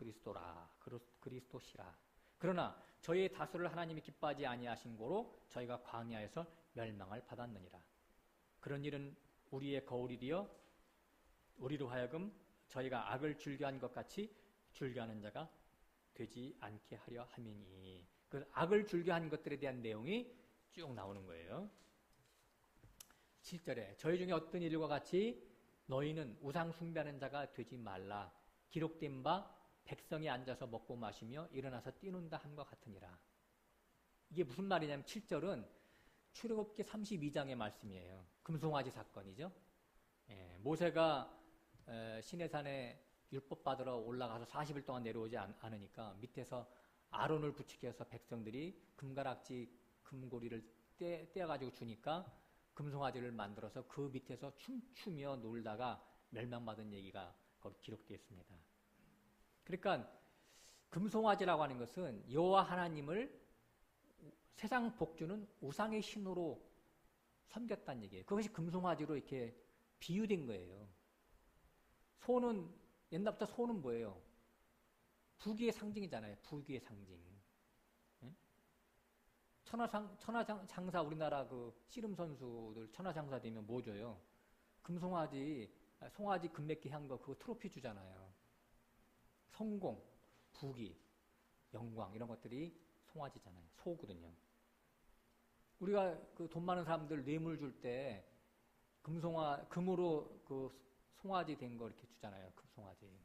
그리스도시라. 그러나 저희의 다수를 하나님이 기뻐하지 아니하신 고로 저희가 광야에서 멸망을 받았느니라. 그런 일은 우리의 거울이리여 우리로 하여금 저희가 악을 즐겨한 것 같이 즐겨하는 자가 되지 않게 하려 함이니. 그 악을 즐겨한 것들에 대한 내용이 쭉 나오는 거예요. 7절에 저희 중에 어떤 일과 같이 너희는 우상 숭배하는 자가 되지 말라. 기록된 바 백성이 앉아서 먹고 마시며 일어나서 뛰는다 함과 같으니라. 이게 무슨 말이냐면 7절은 출애굽기 32장의 말씀이에요. 금송아지 사건이죠. 모세가 시내산에 율법 받으러 올라가서 40일 동안 내려오지 않으니까 밑에서 아론을 부축해서 백성들이 금가락지 금고리를 떼어가지고 주니까 금송아지를 만들어서 그 밑에서 춤추며 놀다가 멸망받은 얘기가 거기 기록되어 있습니다. 그러니까 금송아지라고 하는 것은 여호와 하나님을 세상 복주는 우상의 신으로 섬겼다는 얘기예요. 그것이 금송아지로 이렇게 비유된 거예요. 소는 옛날부터 소는 뭐예요? 부귀의 상징이잖아요. 부귀의 상징. 천하장사 우리나라 그 씨름 선수들 천하장사 되면 뭐 줘요? 금송아지, 송아지 금맥기 한 거 그거 트로피 주잖아요. 성공, 부귀, 영광 이런 것들이 송아지잖아요. 소거든요. 우리가 그 돈 많은 사람들 뇌물 줄 때 금으로 그 송아지 된 거 이렇게 주잖아요. 금송아지.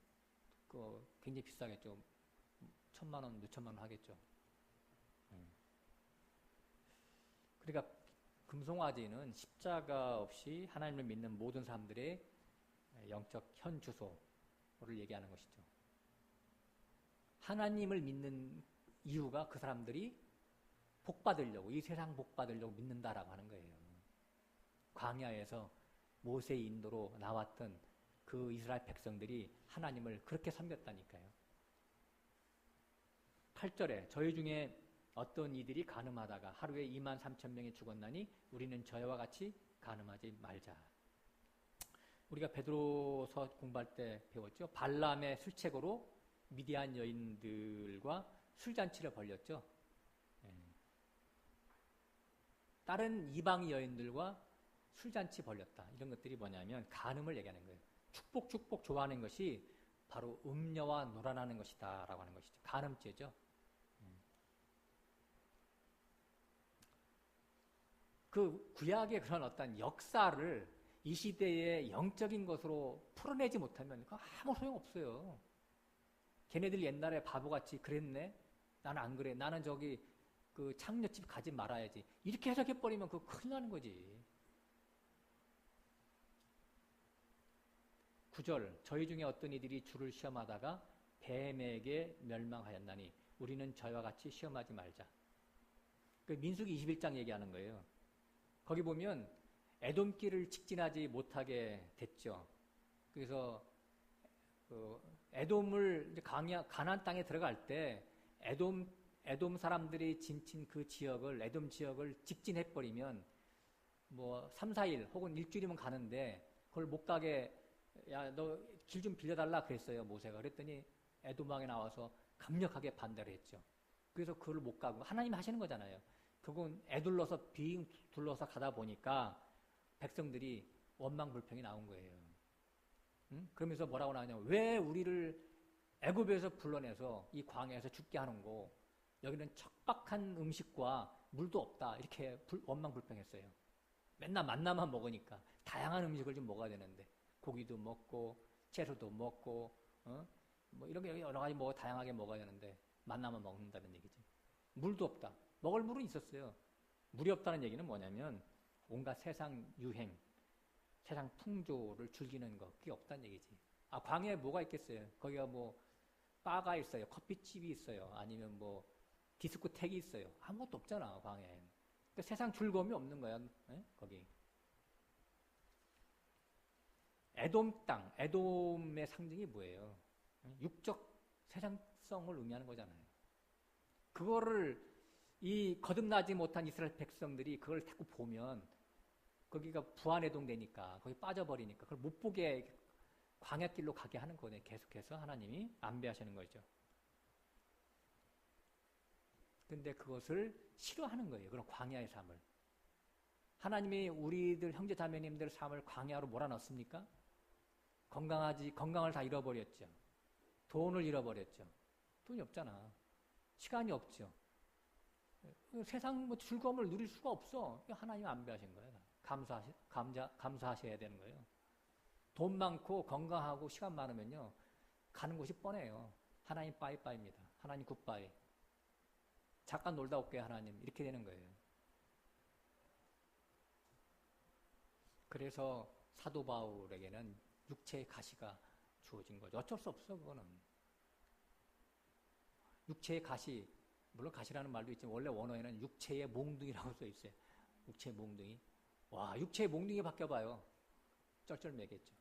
그 굉장히 비싸겠죠. 1,000만 원, 몇천만 원 하겠죠. 그러니까 금송아지는 십자가 없이 하나님을 믿는 모든 사람들의 영적 현주소를 얘기하는 것이죠. 하나님을 믿는 이유가 그 사람들이 복받으려고, 이 세상 복받으려고 믿는다라고 하는 거예요. 광야에서 모세의 인도로 나왔던 그 이스라엘 백성들이 하나님을 그렇게 섬겼다니까요. 8절에 저희 중에 어떤 이들이 간음하다가 하루에 23,000명이 죽었나니 우리는 저희와 같이 간음하지 말자. 우리가 베드로서 공부할 때 배웠죠. 발람의 술책으로 미디안 여인들과 술잔치를 벌였죠. 다른 이방 여인들과 술잔치 벌였다. 이런 것들이 뭐냐면 간음을 얘기하는 거예요. 축복 좋아하는 것이 바로 음녀와 놀아나는 것이다 라고 하는 것이죠. 간음죄죠. 그 구약의 그런 어떤 역사를 이 시대의 영적인 것으로 풀어내지 못하면 그거 아무 소용없어요. 걔네들 옛날에 바보같이 그랬네? 나는 안 그래. 나는 저기 그 창녀집 가지 말아야지. 이렇게 해석해버리면 그거 큰일 나는 거지. 9절 저희 중에 어떤 이들이 주를 시험하다가 뱀에게 멸망하였나니 우리는 저희와 같이 시험하지 말자. 그 민수기 21장 얘기하는 거예요. 거기 보면 에돔길을 직진하지 못하게 됐죠. 그래서 그 에돔을 이제 가나안 땅에 들어갈 때 에돔 사람들이 진친 그 지역을 에돔 지역을 직진해버리면 뭐 3, 4일 혹은 일주일이면 가는데 그걸 못 가게 야 너 길 좀 빌려달라 그랬어요. 모세가. 그랬더니 에돔 왕이 나와서 강력하게 반대를 했죠. 그래서 그걸 못 가고 하나님이 하시는 거잖아요. 그건 애둘러서 빙 둘러서 가다 보니까 백성들이 원망불평이 나온 거예요. 응? 그러면서 뭐라고 나오냐면 왜 우리를 애굽에서 불러내서 이 광야에서 죽게 하는고 여기는 척박한 음식과 물도 없다 이렇게 원망불평했어요. 맨날 만나만 먹으니까 다양한 음식을 좀 먹어야 되는데 고기도 먹고 채소도 먹고 뭐 이런 게 여러 가지 뭐 다양하게 먹어야 되는데 만나만 먹는다는 얘기지. 물도 없다. 먹을 물은 있었어요. 물이 없다는 얘기는 뭐냐면 온갖 세상 유행, 세상 풍조를 즐기는 거 그게 없다는 얘기지. 아 광야에 뭐가 있겠어요? 거기가 뭐 바가 있어요. 커피집이 있어요. 아니면 뭐 디스코텍이 있어요. 아무것도 없잖아 광야에. 그러니까 세상 즐거움이 없는 거야. 거기. 에돔 땅, 에돔의 상징이 뭐예요? 육적 세상성을 의미하는 거잖아요. 그거를 이 거듭나지 못한 이스라엘 백성들이 그걸 자꾸 보면 거기가 부안해동 되니까 거기 빠져버리니까 그걸 못 보게 광야길로 가게 하는 거네. 계속해서 하나님이 안배하시는 거죠. 근데 그것을 싫어하는 거예요. 그런 광야의 삶을. 하나님이 우리들 형제 자매님들 삶을 광야로 몰아넣습니까? 건강을 다 잃어버렸죠. 돈을 잃어버렸죠. 돈이 없잖아. 시간이 없죠. 세상 뭐 즐거움을 누릴 수가 없어. 하나님 안배하신 거예요. 감사하셔야 되는 거예요. 돈 많고 건강하고 시간 많으면요. 가는 곳이 뻔해요. 하나님 빠이빠이입니다. 하나님 굿바이. 잠깐 놀다 올게요, 하나님. 이렇게 되는 거예요. 그래서 사도 바울에게는 육체의 가시가 주어진 거죠. 어쩔 수 없어, 그거는. 육체의 가시, 물론 가시라는 말도 있지만 원래 원어에는 육체의 몽둥이라고 써 있어요. 육체의 몽둥이. 와, 육체의 몽둥이 바뀌어봐요. 쩔쩔매겠죠.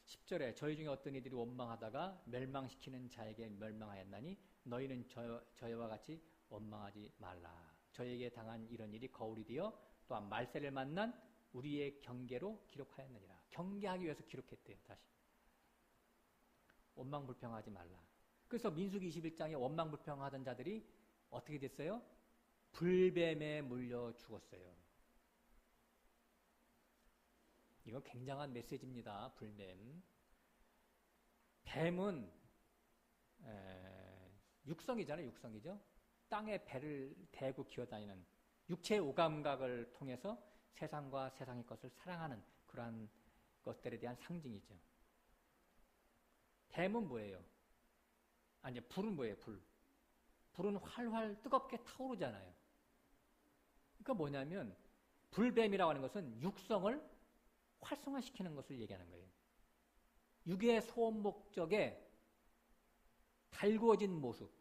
10절에 저희 중에 어떤 이들이 원망하다가 멸망시키는 자에게 멸망하였나니 너희는 저희와 같이 원망하지 말라. 저에게 당한 이런 일이 거울이 되어 또한 말세를 만난 우리의 경계로 기록하였느니라. 경계하기 위해서 기록했대요. 다시. 원망불평하지 말라. 그래서 민수기 21장에 원망불평하던 자들이 어떻게 됐어요? 불뱀에 물려 죽었어요. 이거 굉장한 메시지입니다. 불뱀. 뱀은 육성이잖아요. 육성이죠. 땅에 배를 대고 기어다니는 육체의 오감각을 통해서 세상과 세상의 것을 사랑하는 그러한 것들에 대한 상징이죠. 뱀은 뭐예요? 아니, 불은 뭐예요? 불은 활활 뜨겁게 타오르잖아요. 그러니까 뭐냐면 불뱀이라고 하는 것은 육성을 활성화시키는 것을 얘기하는 거예요. 육의 소원 목적에 달구어진 모습.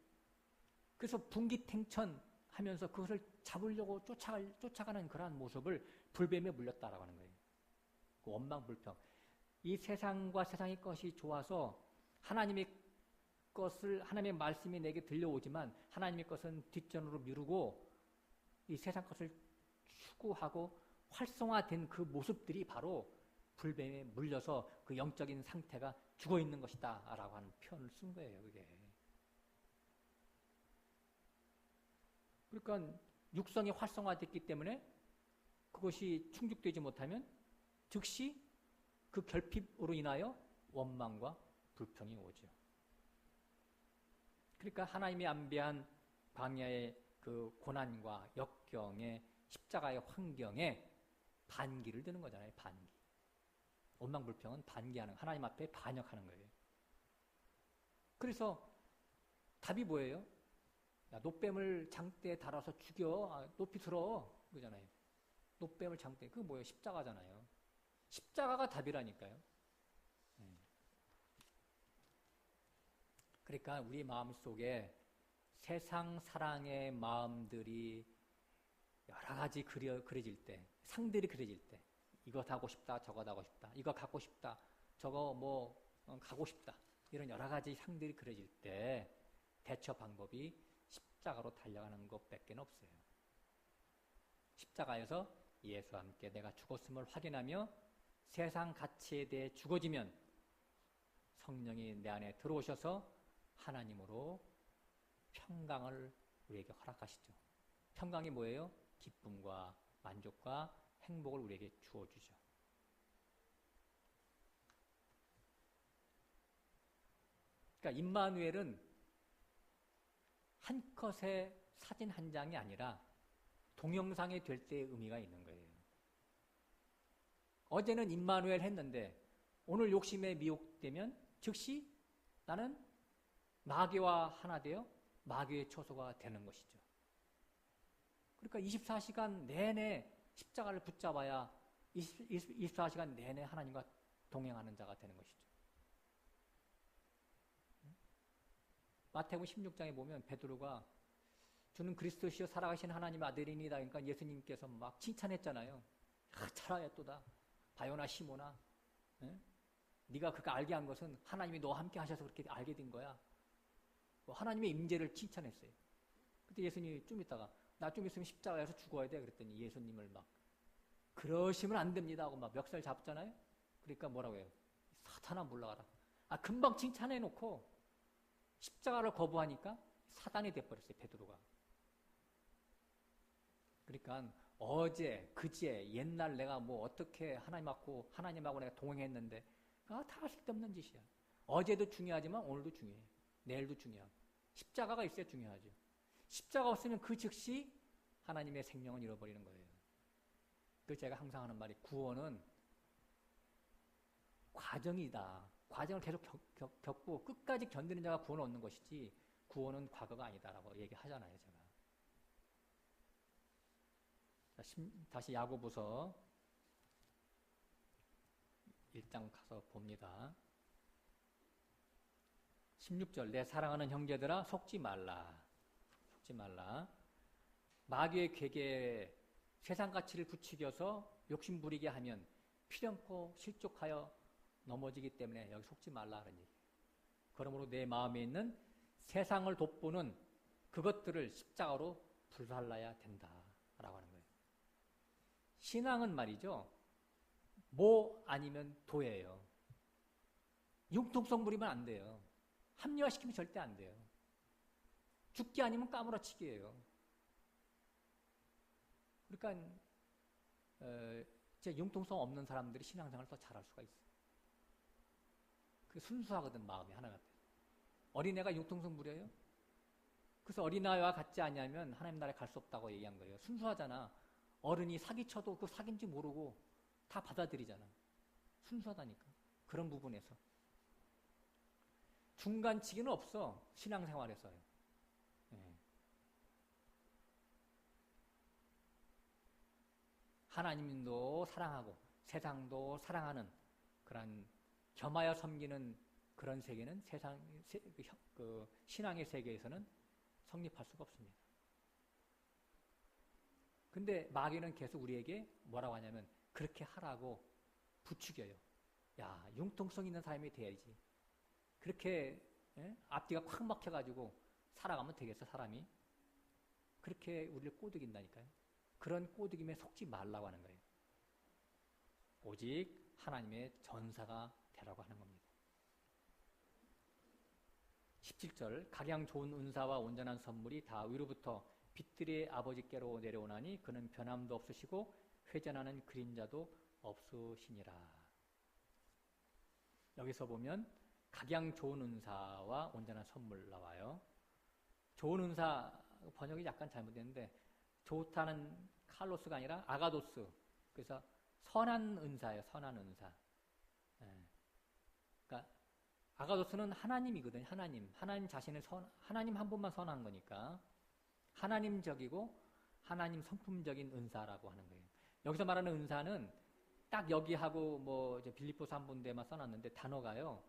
그래서 분기탱천하면서 그것을 잡으려고 쫓아가는 그러한 모습을 불뱀에 물렸다라고 하는 거예요. 그 원망불평. 이 세상과 세상의 것이 좋아서 하나님의 말씀이 내게 들려오지만 하나님의 것은 뒷전으로 미루고 이 세상 것을 추구하고 활성화된 그 모습들이 바로 불뱀에 물려서 그 영적인 상태가 죽어 있는 것이다 라고 하는 표현을 쓴 거예요. 그게. 그러니까 육성이 활성화됐기 때문에 그것이 충족되지 못하면 즉시 그 결핍으로 인하여 원망과 불평이 오죠. 그러니까 하나님이 안배한 광야의 그 고난과 역경의 십자가의 환경에 반기를 드는 거잖아요. 반기. 원망불평은 반기하는, 하나님 앞에 반역하는 거예요. 그래서 답이 뭐예요? 야, 노뱀을 장대에 달아서 죽여. 높이 들어. 그러잖아요. 노뱀을 장대에. 그거 뭐예요? 십자가잖아요. 십자가가 답이라니까요. 그러니까 우리 마음속에 세상 사랑의 마음들이 여러 가지 그려질 때, 상들이 그려질 때, 이것 하고 싶다, 저것 하고 싶다, 이거 갖고 싶다, 저거 가고 싶다, 이런 여러 가지 상들이 그려질 때 대처 방법이 십자가로 달려가는 것밖에 없어요. 십자가에서 예수와 함께 내가 죽었음을 확인하며 세상 가치에 대해 죽어지면 성령이 내 안에 들어오셔서 하나님으로 평강을 우리에게 허락하시죠. 평강이 뭐예요? 기쁨과 만족과 행복을 우리에게 주어주죠. 그러니까 임마누엘은 한 컷의 사진 한 장이 아니라 동영상이 될 때의 의미가 있는 거예요. 어제는 임마누엘 했는데 오늘 욕심에 미혹되면 즉시 나는 마귀와 하나 되어 마귀의 처소가 되는 것이죠. 그러니까 24시간 내내 십자가를 붙잡아야 24시간 내내 하나님과 동행하는 자가 되는 것이죠. 마태복음 16장에 보면 베드로가 주는 그리스도시요 살아가신 하나님의 아들이니다. 그러니까 예수님께서 막 칭찬했잖아요. 잘하였도다. 바요나 시모나. 네가 그거 알게 한 것은 하나님이 너와 함께 하셔서 그렇게 알게 된 거야. 하나님의 임재를 칭찬했어요. 그때 예수님이 좀 있다가 나 좀 있으면 십자가에서 죽어야 돼. 그랬더니 예수님을 막 그러시면 안 됩니다 하고 막 멱살 잡잖아요. 그러니까 뭐라고 해요? 사탄아 물러가라. 금방 칭찬해놓고 십자가를 거부하니까 사단이 돼버렸어요. 베드로가. 그러니까 어제, 그제, 옛날 내가 어떻게 하나님하고 내가 동행했는데 다 쓸데없는 짓이야. 어제도 중요하지만 오늘도 중요해. 내일도 중요하고. 십자가가 있어야 중요하죠. 십자가 없으면 그 즉시 하나님의 생명을 잃어버리는 거예요. 그래서 제가 항상 하는 말이 구원은 과정이다. 과정을 계속 겪고 끝까지 견디는 자가 구원을 얻는 것이지 구원은 과거가 아니다라고 얘기하잖아요. 제가. 다시 야고보서 1장 가서 봅니다. 16절 내 사랑하는 형제들아 속지 말라. 속지 말라. 마귀의 괴계에 세상 가치를 부추겨서 욕심 부리게 하면 필연코 실족하여 넘어지기 때문에 여기 속지 말라는 얘기. 그러므로 내 마음에 있는 세상을 돋보는 그것들을 십자가로 불살라야 된다라고 하는 거예요. 신앙은 말이죠. 모 아니면 도예요. 융통성 부리면 안 돼요. 합리화시키면 절대 안 돼요. 죽기 아니면 까무러치기예요. 그러니까 제 융통성 없는 사람들이 신앙생활을 더 잘할 수가 있어요. 그 순수하거든, 마음이 하나가. 어린애가 융통성 부려요? 그래서 어린아이와 같지 않냐면 하나님 나라에 갈 수 없다고 얘기한 거예요. 순수하잖아. 어른이 사기쳐도 그 사기인지 모르고 다 받아들이잖아. 순수하다니까. 그런 부분에서. 중간치기는 없어. 신앙생활에서요. 예. 하나님도 사랑하고 세상도 사랑하는 그런 겸하여 섬기는 그런 세계는 그 신앙의 세계에서는 성립할 수가 없습니다. 근데 마귀는 계속 우리에게 뭐라고 하냐면 그렇게 하라고 부추겨요. 야, 융통성 있는 사람이 돼야지. 그렇게 앞뒤가 콱 막혀가지고 살아가면 되겠어, 사람이? 그렇게 우리를 꼬드긴다니까요. 그런 꼬드김에 속지 말라고 하는 거예요. 오직 하나님의 전사가 되라고 하는 겁니다. 17절 각양 좋은 은사와 온전한 선물이 다 위로부터 빛들의 아버지께로 내려오나니 그는 변함도 없으시고 회전하는 그림자도 없으시니라. 여기서 보면 각양 좋은 은사와 온전한 선물 나와요. 좋은 은사 번역이 약간 잘못됐는데 좋다는 칼로스가 아니라 아가도스. 그래서 선한 은사예요. 선한 은사. 그러니까 아가도스는 하나님이거든요. 하나님 자신을 하나님 한 분만 선한 거니까 하나님적이고 하나님 성품적인 은사라고 하는 거예요. 여기서 말하는 은사는 딱 여기하고 뭐 이제 빌립보서 한 군데만 써놨는데 단어가요.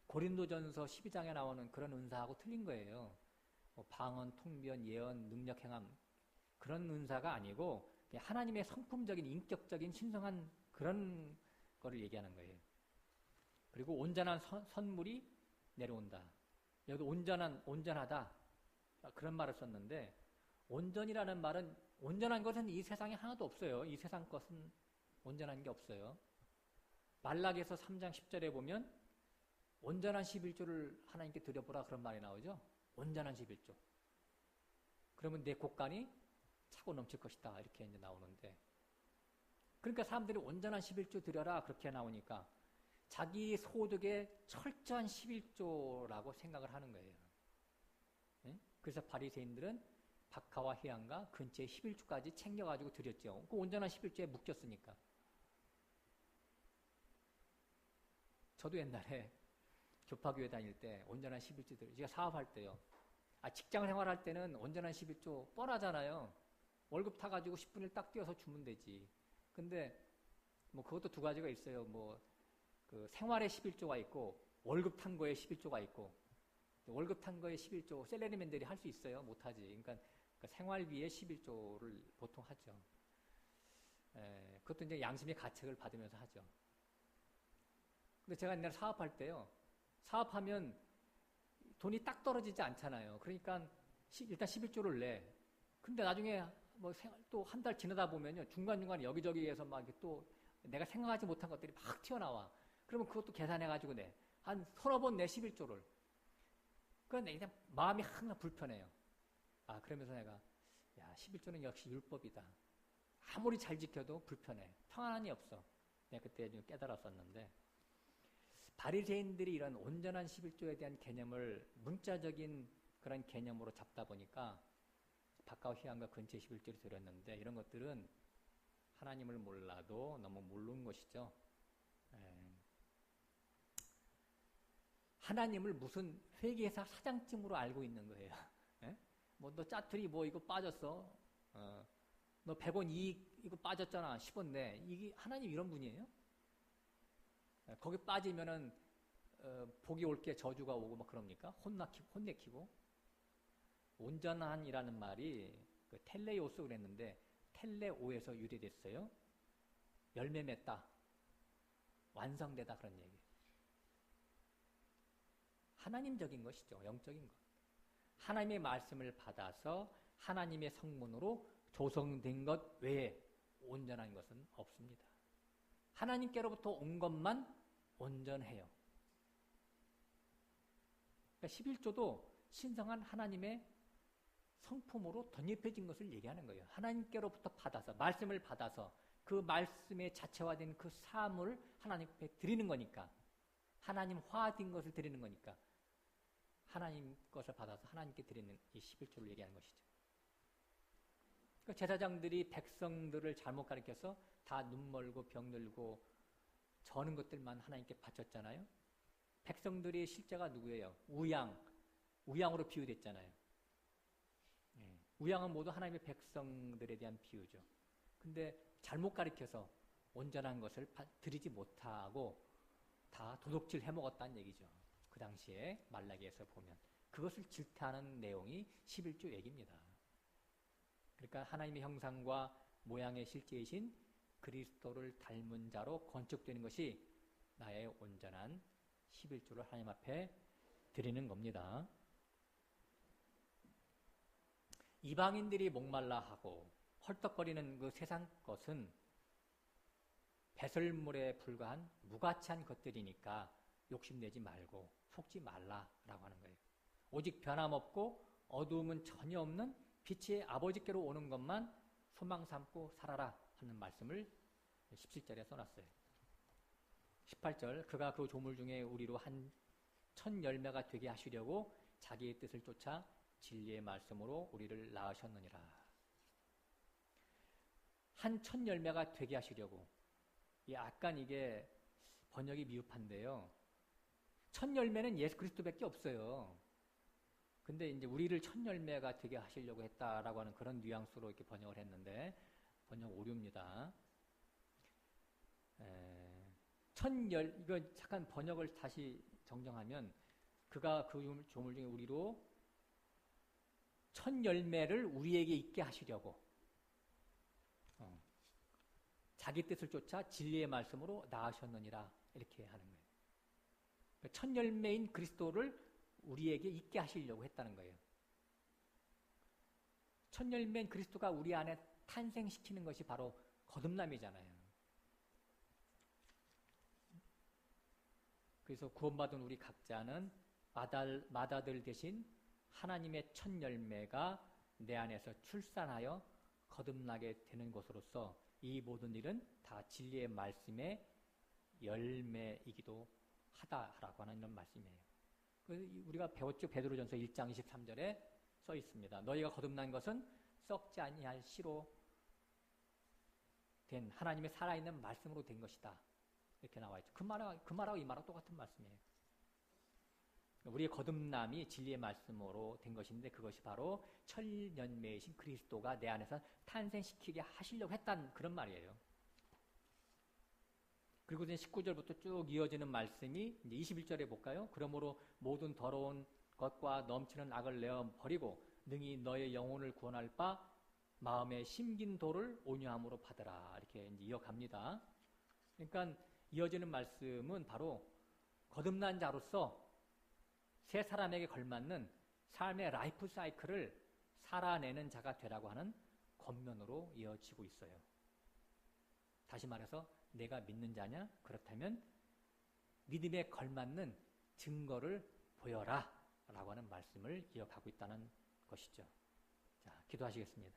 고린도전서 12장에 나오는 그런 은사하고 틀린 거예요. 뭐 방언, 통변, 예언, 능력 행함 그런 은사가 아니고 하나님의 성품적인 인격적인 신성한 그런 거를 얘기하는 거예요. 그리고 온전한 선물이 내려온다. 여기 온전하다 그런 말을 썼는데 온전이라는 말은 온전한 것은 이 세상에 하나도 없어요. 이 세상 것은 온전한 게 없어요. 말라기에서 3장 10절에 보면 온전한 11조를 하나님께 드려보라 그런 말이 나오죠. 온전한 11조. 그러면 내 곳간이 차고 넘칠 것이다 이렇게 이제 나오는데 그러니까 사람들이 온전한 11조 드려라 그렇게 나오니까 자기 소득의 철저한 11조라고 생각을 하는 거예요. 그래서 바리새인들은 박하와 희양과 근처에 11조까지 챙겨가지고 드렸죠. 그 온전한 11조에 묶였으니까. 저도 옛날에 교파교회 다닐 때 온전한 11조 드려요. 제가 사업할 때요. 직장 생활할 때는 온전한 11조 뻔하잖아요. 월급 타가지고 10분을 딱 띄어서 주면 되지. 근데 뭐 그것도 두 가지가 있어요. 뭐 그 생활에 11조가 있고 월급 탄 거에 11조가 있고 월급 탄 거에 11조 셀러리맨들이 할 수 있어요? 못하지. 그러니까 생활비에 11조를 보통 하죠. 그것도 이제 양심의 가책을 받으면서 하죠. 근데 제가 옛날에 사업할 때요. 사업하면 돈이 딱 떨어지지 않잖아요. 그러니까 일단 11조를 내. 근데 나중에 뭐 또 한 달 지나다 보면요. 중간중간에 여기저기에서 막 또 내가 생각하지 못한 것들이 막 튀어나와. 그러면 그것도 계산해가지고 내. 한 서너 번 내 11조를. 그런데 그냥 마음이 항상 불편해요. 그러면서 내가, 11조는 역시 율법이다. 아무리 잘 지켜도 불편해. 평안함이 없어. 내가 그때 좀 깨달았었는데, 바리새인들이 이런 온전한 11조에 대한 개념을 문자적인 그런 개념으로 잡다 보니까, 박하와 희양과 근처 11조를 드렸는데, 이런 것들은 하나님을 몰라도 너무 모르는 것이죠. 하나님을 무슨 회계사 사장쯤으로 알고 있는 거예요. 뭐 너 짜투리 뭐 이거 빠졌어. 너 100원 이익 이거 빠졌잖아. 10원 내. 이게 하나님 이런 분이에요? 거기 빠지면은 복이 올게 저주가 오고 막 그럽니까? 혼내키고. 온전한이라는 말이 그 텔레오스 그랬는데 텔레오에서 유래됐어요. 열매 맺다. 완성되다 그런 얘기. 하나님적인 것이죠. 영적인 것. 하나님의 말씀을 받아서 하나님의 성문으로 조성된 것 외에 온전한 것은 없습니다. 하나님께로부터 온 것만 온전해요. 그러니까 11조도 신성한 하나님의 성품으로 덧입혀진 것을 얘기하는 거예요. 하나님께로부터 받아서, 말씀을 받아서 그 말씀에 자체화된 그 삶을 하나님 앞에 드리는 거니까. 하나님화된 것을 드리는 거니까 하나님 것을 받아서 하나님께 드리는 이 11조를 얘기하는 것이죠. 그러니까 제사장들이 백성들을 잘못 가르쳐서 다 눈멀고 병들고 저는 것들만 하나님께 바쳤잖아요. 백성들이 실제가 누구예요? 우양으로 비유됐잖아요. 우양은 모두 하나님의 백성들에 대한 비유죠. 근데 잘못 가르쳐서 온전한 것을 드리지 못하고 다 도둑질 해먹었다는 얘기죠. 그 당시에 말라기에서 보면 그것을 질타하는 내용이 11조 얘기입니다. 그러니까 하나님의 형상과 모양의 실제이신 그리스도를 닮은 자로 건축되는 것이 나의 온전한 11조를 하나님 앞에 드리는 겁니다. 이방인들이 목말라 하고 헐떡거리는 그 세상 것은 배설물에 불과한 무가치한 것들이니까 욕심내지 말고 속지 말라라고 하는 거예요. 오직 변함없고 어두움은 전혀 없는 빛의 아버지께로 오는 것만 소망 삼고 살아라 하는 말씀을 17절에 써놨어요. 18절 그가 그 조물 중에 우리로 한 천 열매가 되게 하시려고 자기의 뜻을 쫓아 진리의 말씀으로 우리를 낳으셨느니라. 한 천 열매가 되게 하시려고. 약간 이게 번역이 미흡한데요. 천 열매는 예수 그리스도밖에 없어요. 근데 이제 우리를 천 열매가 되게 하시려고 했다라고 하는 그런 뉘앙스로 이렇게 번역을 했는데 번역 오류입니다. 이거 잠깐 번역을 다시 정정하면 그가 그 조물 중에 우리로 천 열매를 우리에게 있게 하시려고 자기 뜻을 쫓아 진리의 말씀으로 낳으셨느니라 이렇게 하는 거예요. 천 열매인 그리스도를 우리에게 있게 하시려고 했다는 거예요. 천 열매인 그리스도가 우리 안에 탄생시키는 것이 바로 거듭남이잖아요. 그래서 구원받은 우리 각자는 맏아들 대신 하나님의 첫 열매가 내 안에서 출산하여 거듭나게 되는 것으로서 이 모든 일은 다 진리의 말씀의 열매이기도 하다라고 하는 이런 말씀이에요. 우리가 배웠죠. 베드로전서 1장 23절에 써 있습니다. 너희가 거듭난 것은 썩지 아니할 씨로 된 하나님의 살아있는 말씀으로 된 것이다. 이렇게 나와 있죠. 그 말하고 이 말하고 똑같은 말씀이에요. 우리의 거듭남이 진리의 말씀으로 된 것인데 그것이 바로 천열매이신 그리스도가 내 안에서 탄생시키게 하시려고 했다는 그런 말이에요. 그리고 이제 19절부터 쭉 이어지는 말씀이 이제 21절에 볼까요? 그러므로 모든 더러운 것과 넘치는 악을 내어 버리고 능히 너의 영혼을 구원할 바 마음에 심긴 도를 온유함으로 받으라. 이렇게 이제 이어갑니다. 그러니까 이어지는 말씀은 바로 거듭난 자로서 새 사람에게 걸맞는 삶의 라이프 사이클을 살아내는 자가 되라고 하는 권면으로 이어지고 있어요. 다시 말해서 내가 믿는 자냐? 그렇다면 믿음에 걸맞는 증거를 보여라 라고 하는 말씀을 이어가고 있다는 것이죠. 자, 기도하시겠습니다.